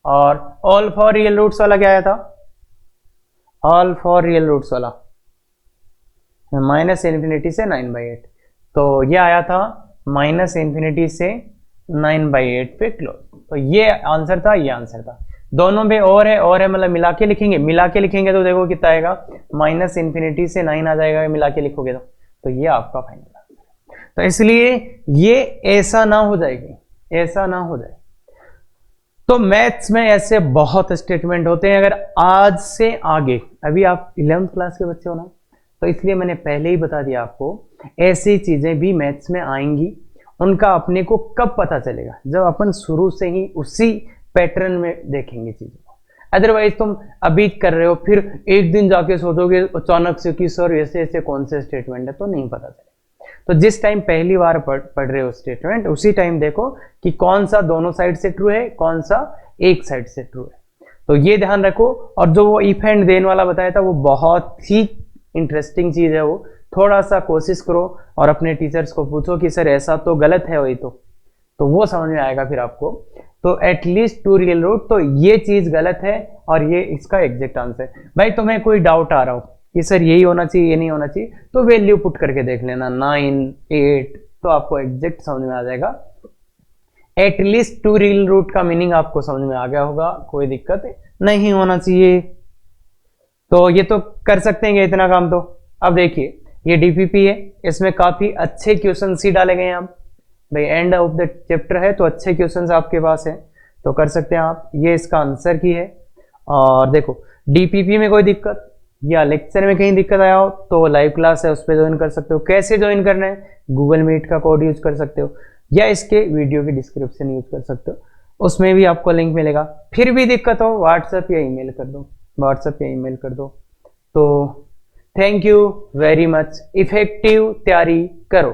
और ऑल फॉर रियल रूट्स वाला क्या आया था? ऑल फॉर रियल रूट्स वाला -∞ से 9/8, तो ये आया था -∞ से 9/8 पे क्लोज। तो ये आंसर था, ये आंसर था। दोनों में और है मतलब मिला के लिखेंगे, मिला के लिखेंगे तो देखो कितना आएगा, -∞ से 9 आ जाएगा मिला के लिखोगे तो ये आपका फाइनल आंसर है। तो इसलिए ये ऐसा ना हो जाएगी, ऐसा ना हो जाए। तो मैथ्स में ऐसे बहुत स्टेटमेंट होते हैं। अगर आज से आगे, अभी आप 11th क्लास के बच्चे हो ना, तो इसलिए मैंने पहले ही बता दिया आपको, ऐसी चीजें भी मैथ्स में आएंगी। उनका अपने को कब पता चलेगा? जब अपन शुरू से ही उसी पैटर्न में देखेंगे चीजों को। अदरवाइज तुम अभी कर रहे हो, फिर एक दिन जाके सोचोगे अचानक से कि सर ऐसे ऐसे कौन से स्टेटमेंट है, तो नहीं पता चलेगा। तो जिस टाइम पहली बार पढ़ रहे हो स्टेटमेंट, उसी टाइम देखो कि कौन सा दोनों साइड से ट्रू है, कौन सा एक साइड से ट्रू है। तो ये ध्यान रखो। और जो वो इफ एंड देन वाला बताया था, वो बहुत ही इंटरेस्टिंग चीज है। वो थोड़ा सा कोशिश करो और अपने टीचर्स को पूछो कि सर ऐसा तो गलत है, वही तो वो समझ में आएगा फिर आपको। तो एटलीस्ट 2 रियल रूट, तो ये चीज गलत है और ये इसका एग्जैक्ट आंसर। भाई तुम्हें कोई डाउट आ रहा हो कि सर यही होना चाहिए, ये नहीं होना चाहिए, तो वैल्यू पुट करके देख लेना 9, 8, तो आपको एग्जैक्ट समझ में आ जाएगा। एटलीस्ट 2 रियल रूट का मीनिंग आपको समझ में आ गया होगा, कोई दिक्कत नहीं होना चाहिए। तो ये तो कर सकते हैं इतना काम। तो अब देखिए ये डीपीपी है, इसमें काफी अच्छे क्वेश्चन सी डाले गए हैं। आप भाई एंड ऑफ द चैप्टर है, तो अच्छे क्वेश्चंस आपके पास है, तो कर सकते हैं आप। ये इसका आंसर की है। और देखो डीपीपी में कोई दिक्कत या लेक्चर में कहीं दिक्कत आया हो तो लाइव क्लास है, उस पर ज्वाइन कर सकते हो। कैसे ज्वाइन करना है? गूगल मीट का कोड यूज कर सकते हो, या इसके वीडियो की डिस्क्रिप्शन यूज कर सकते हो, उसमें भी आपको लिंक मिलेगा। फिर भी दिक्कत हो व्हाट्सएप या ईमेल कर दो, व्हाट्सएप या ईमेल कर दो। तो thank you very much. Effective तैयारी करो।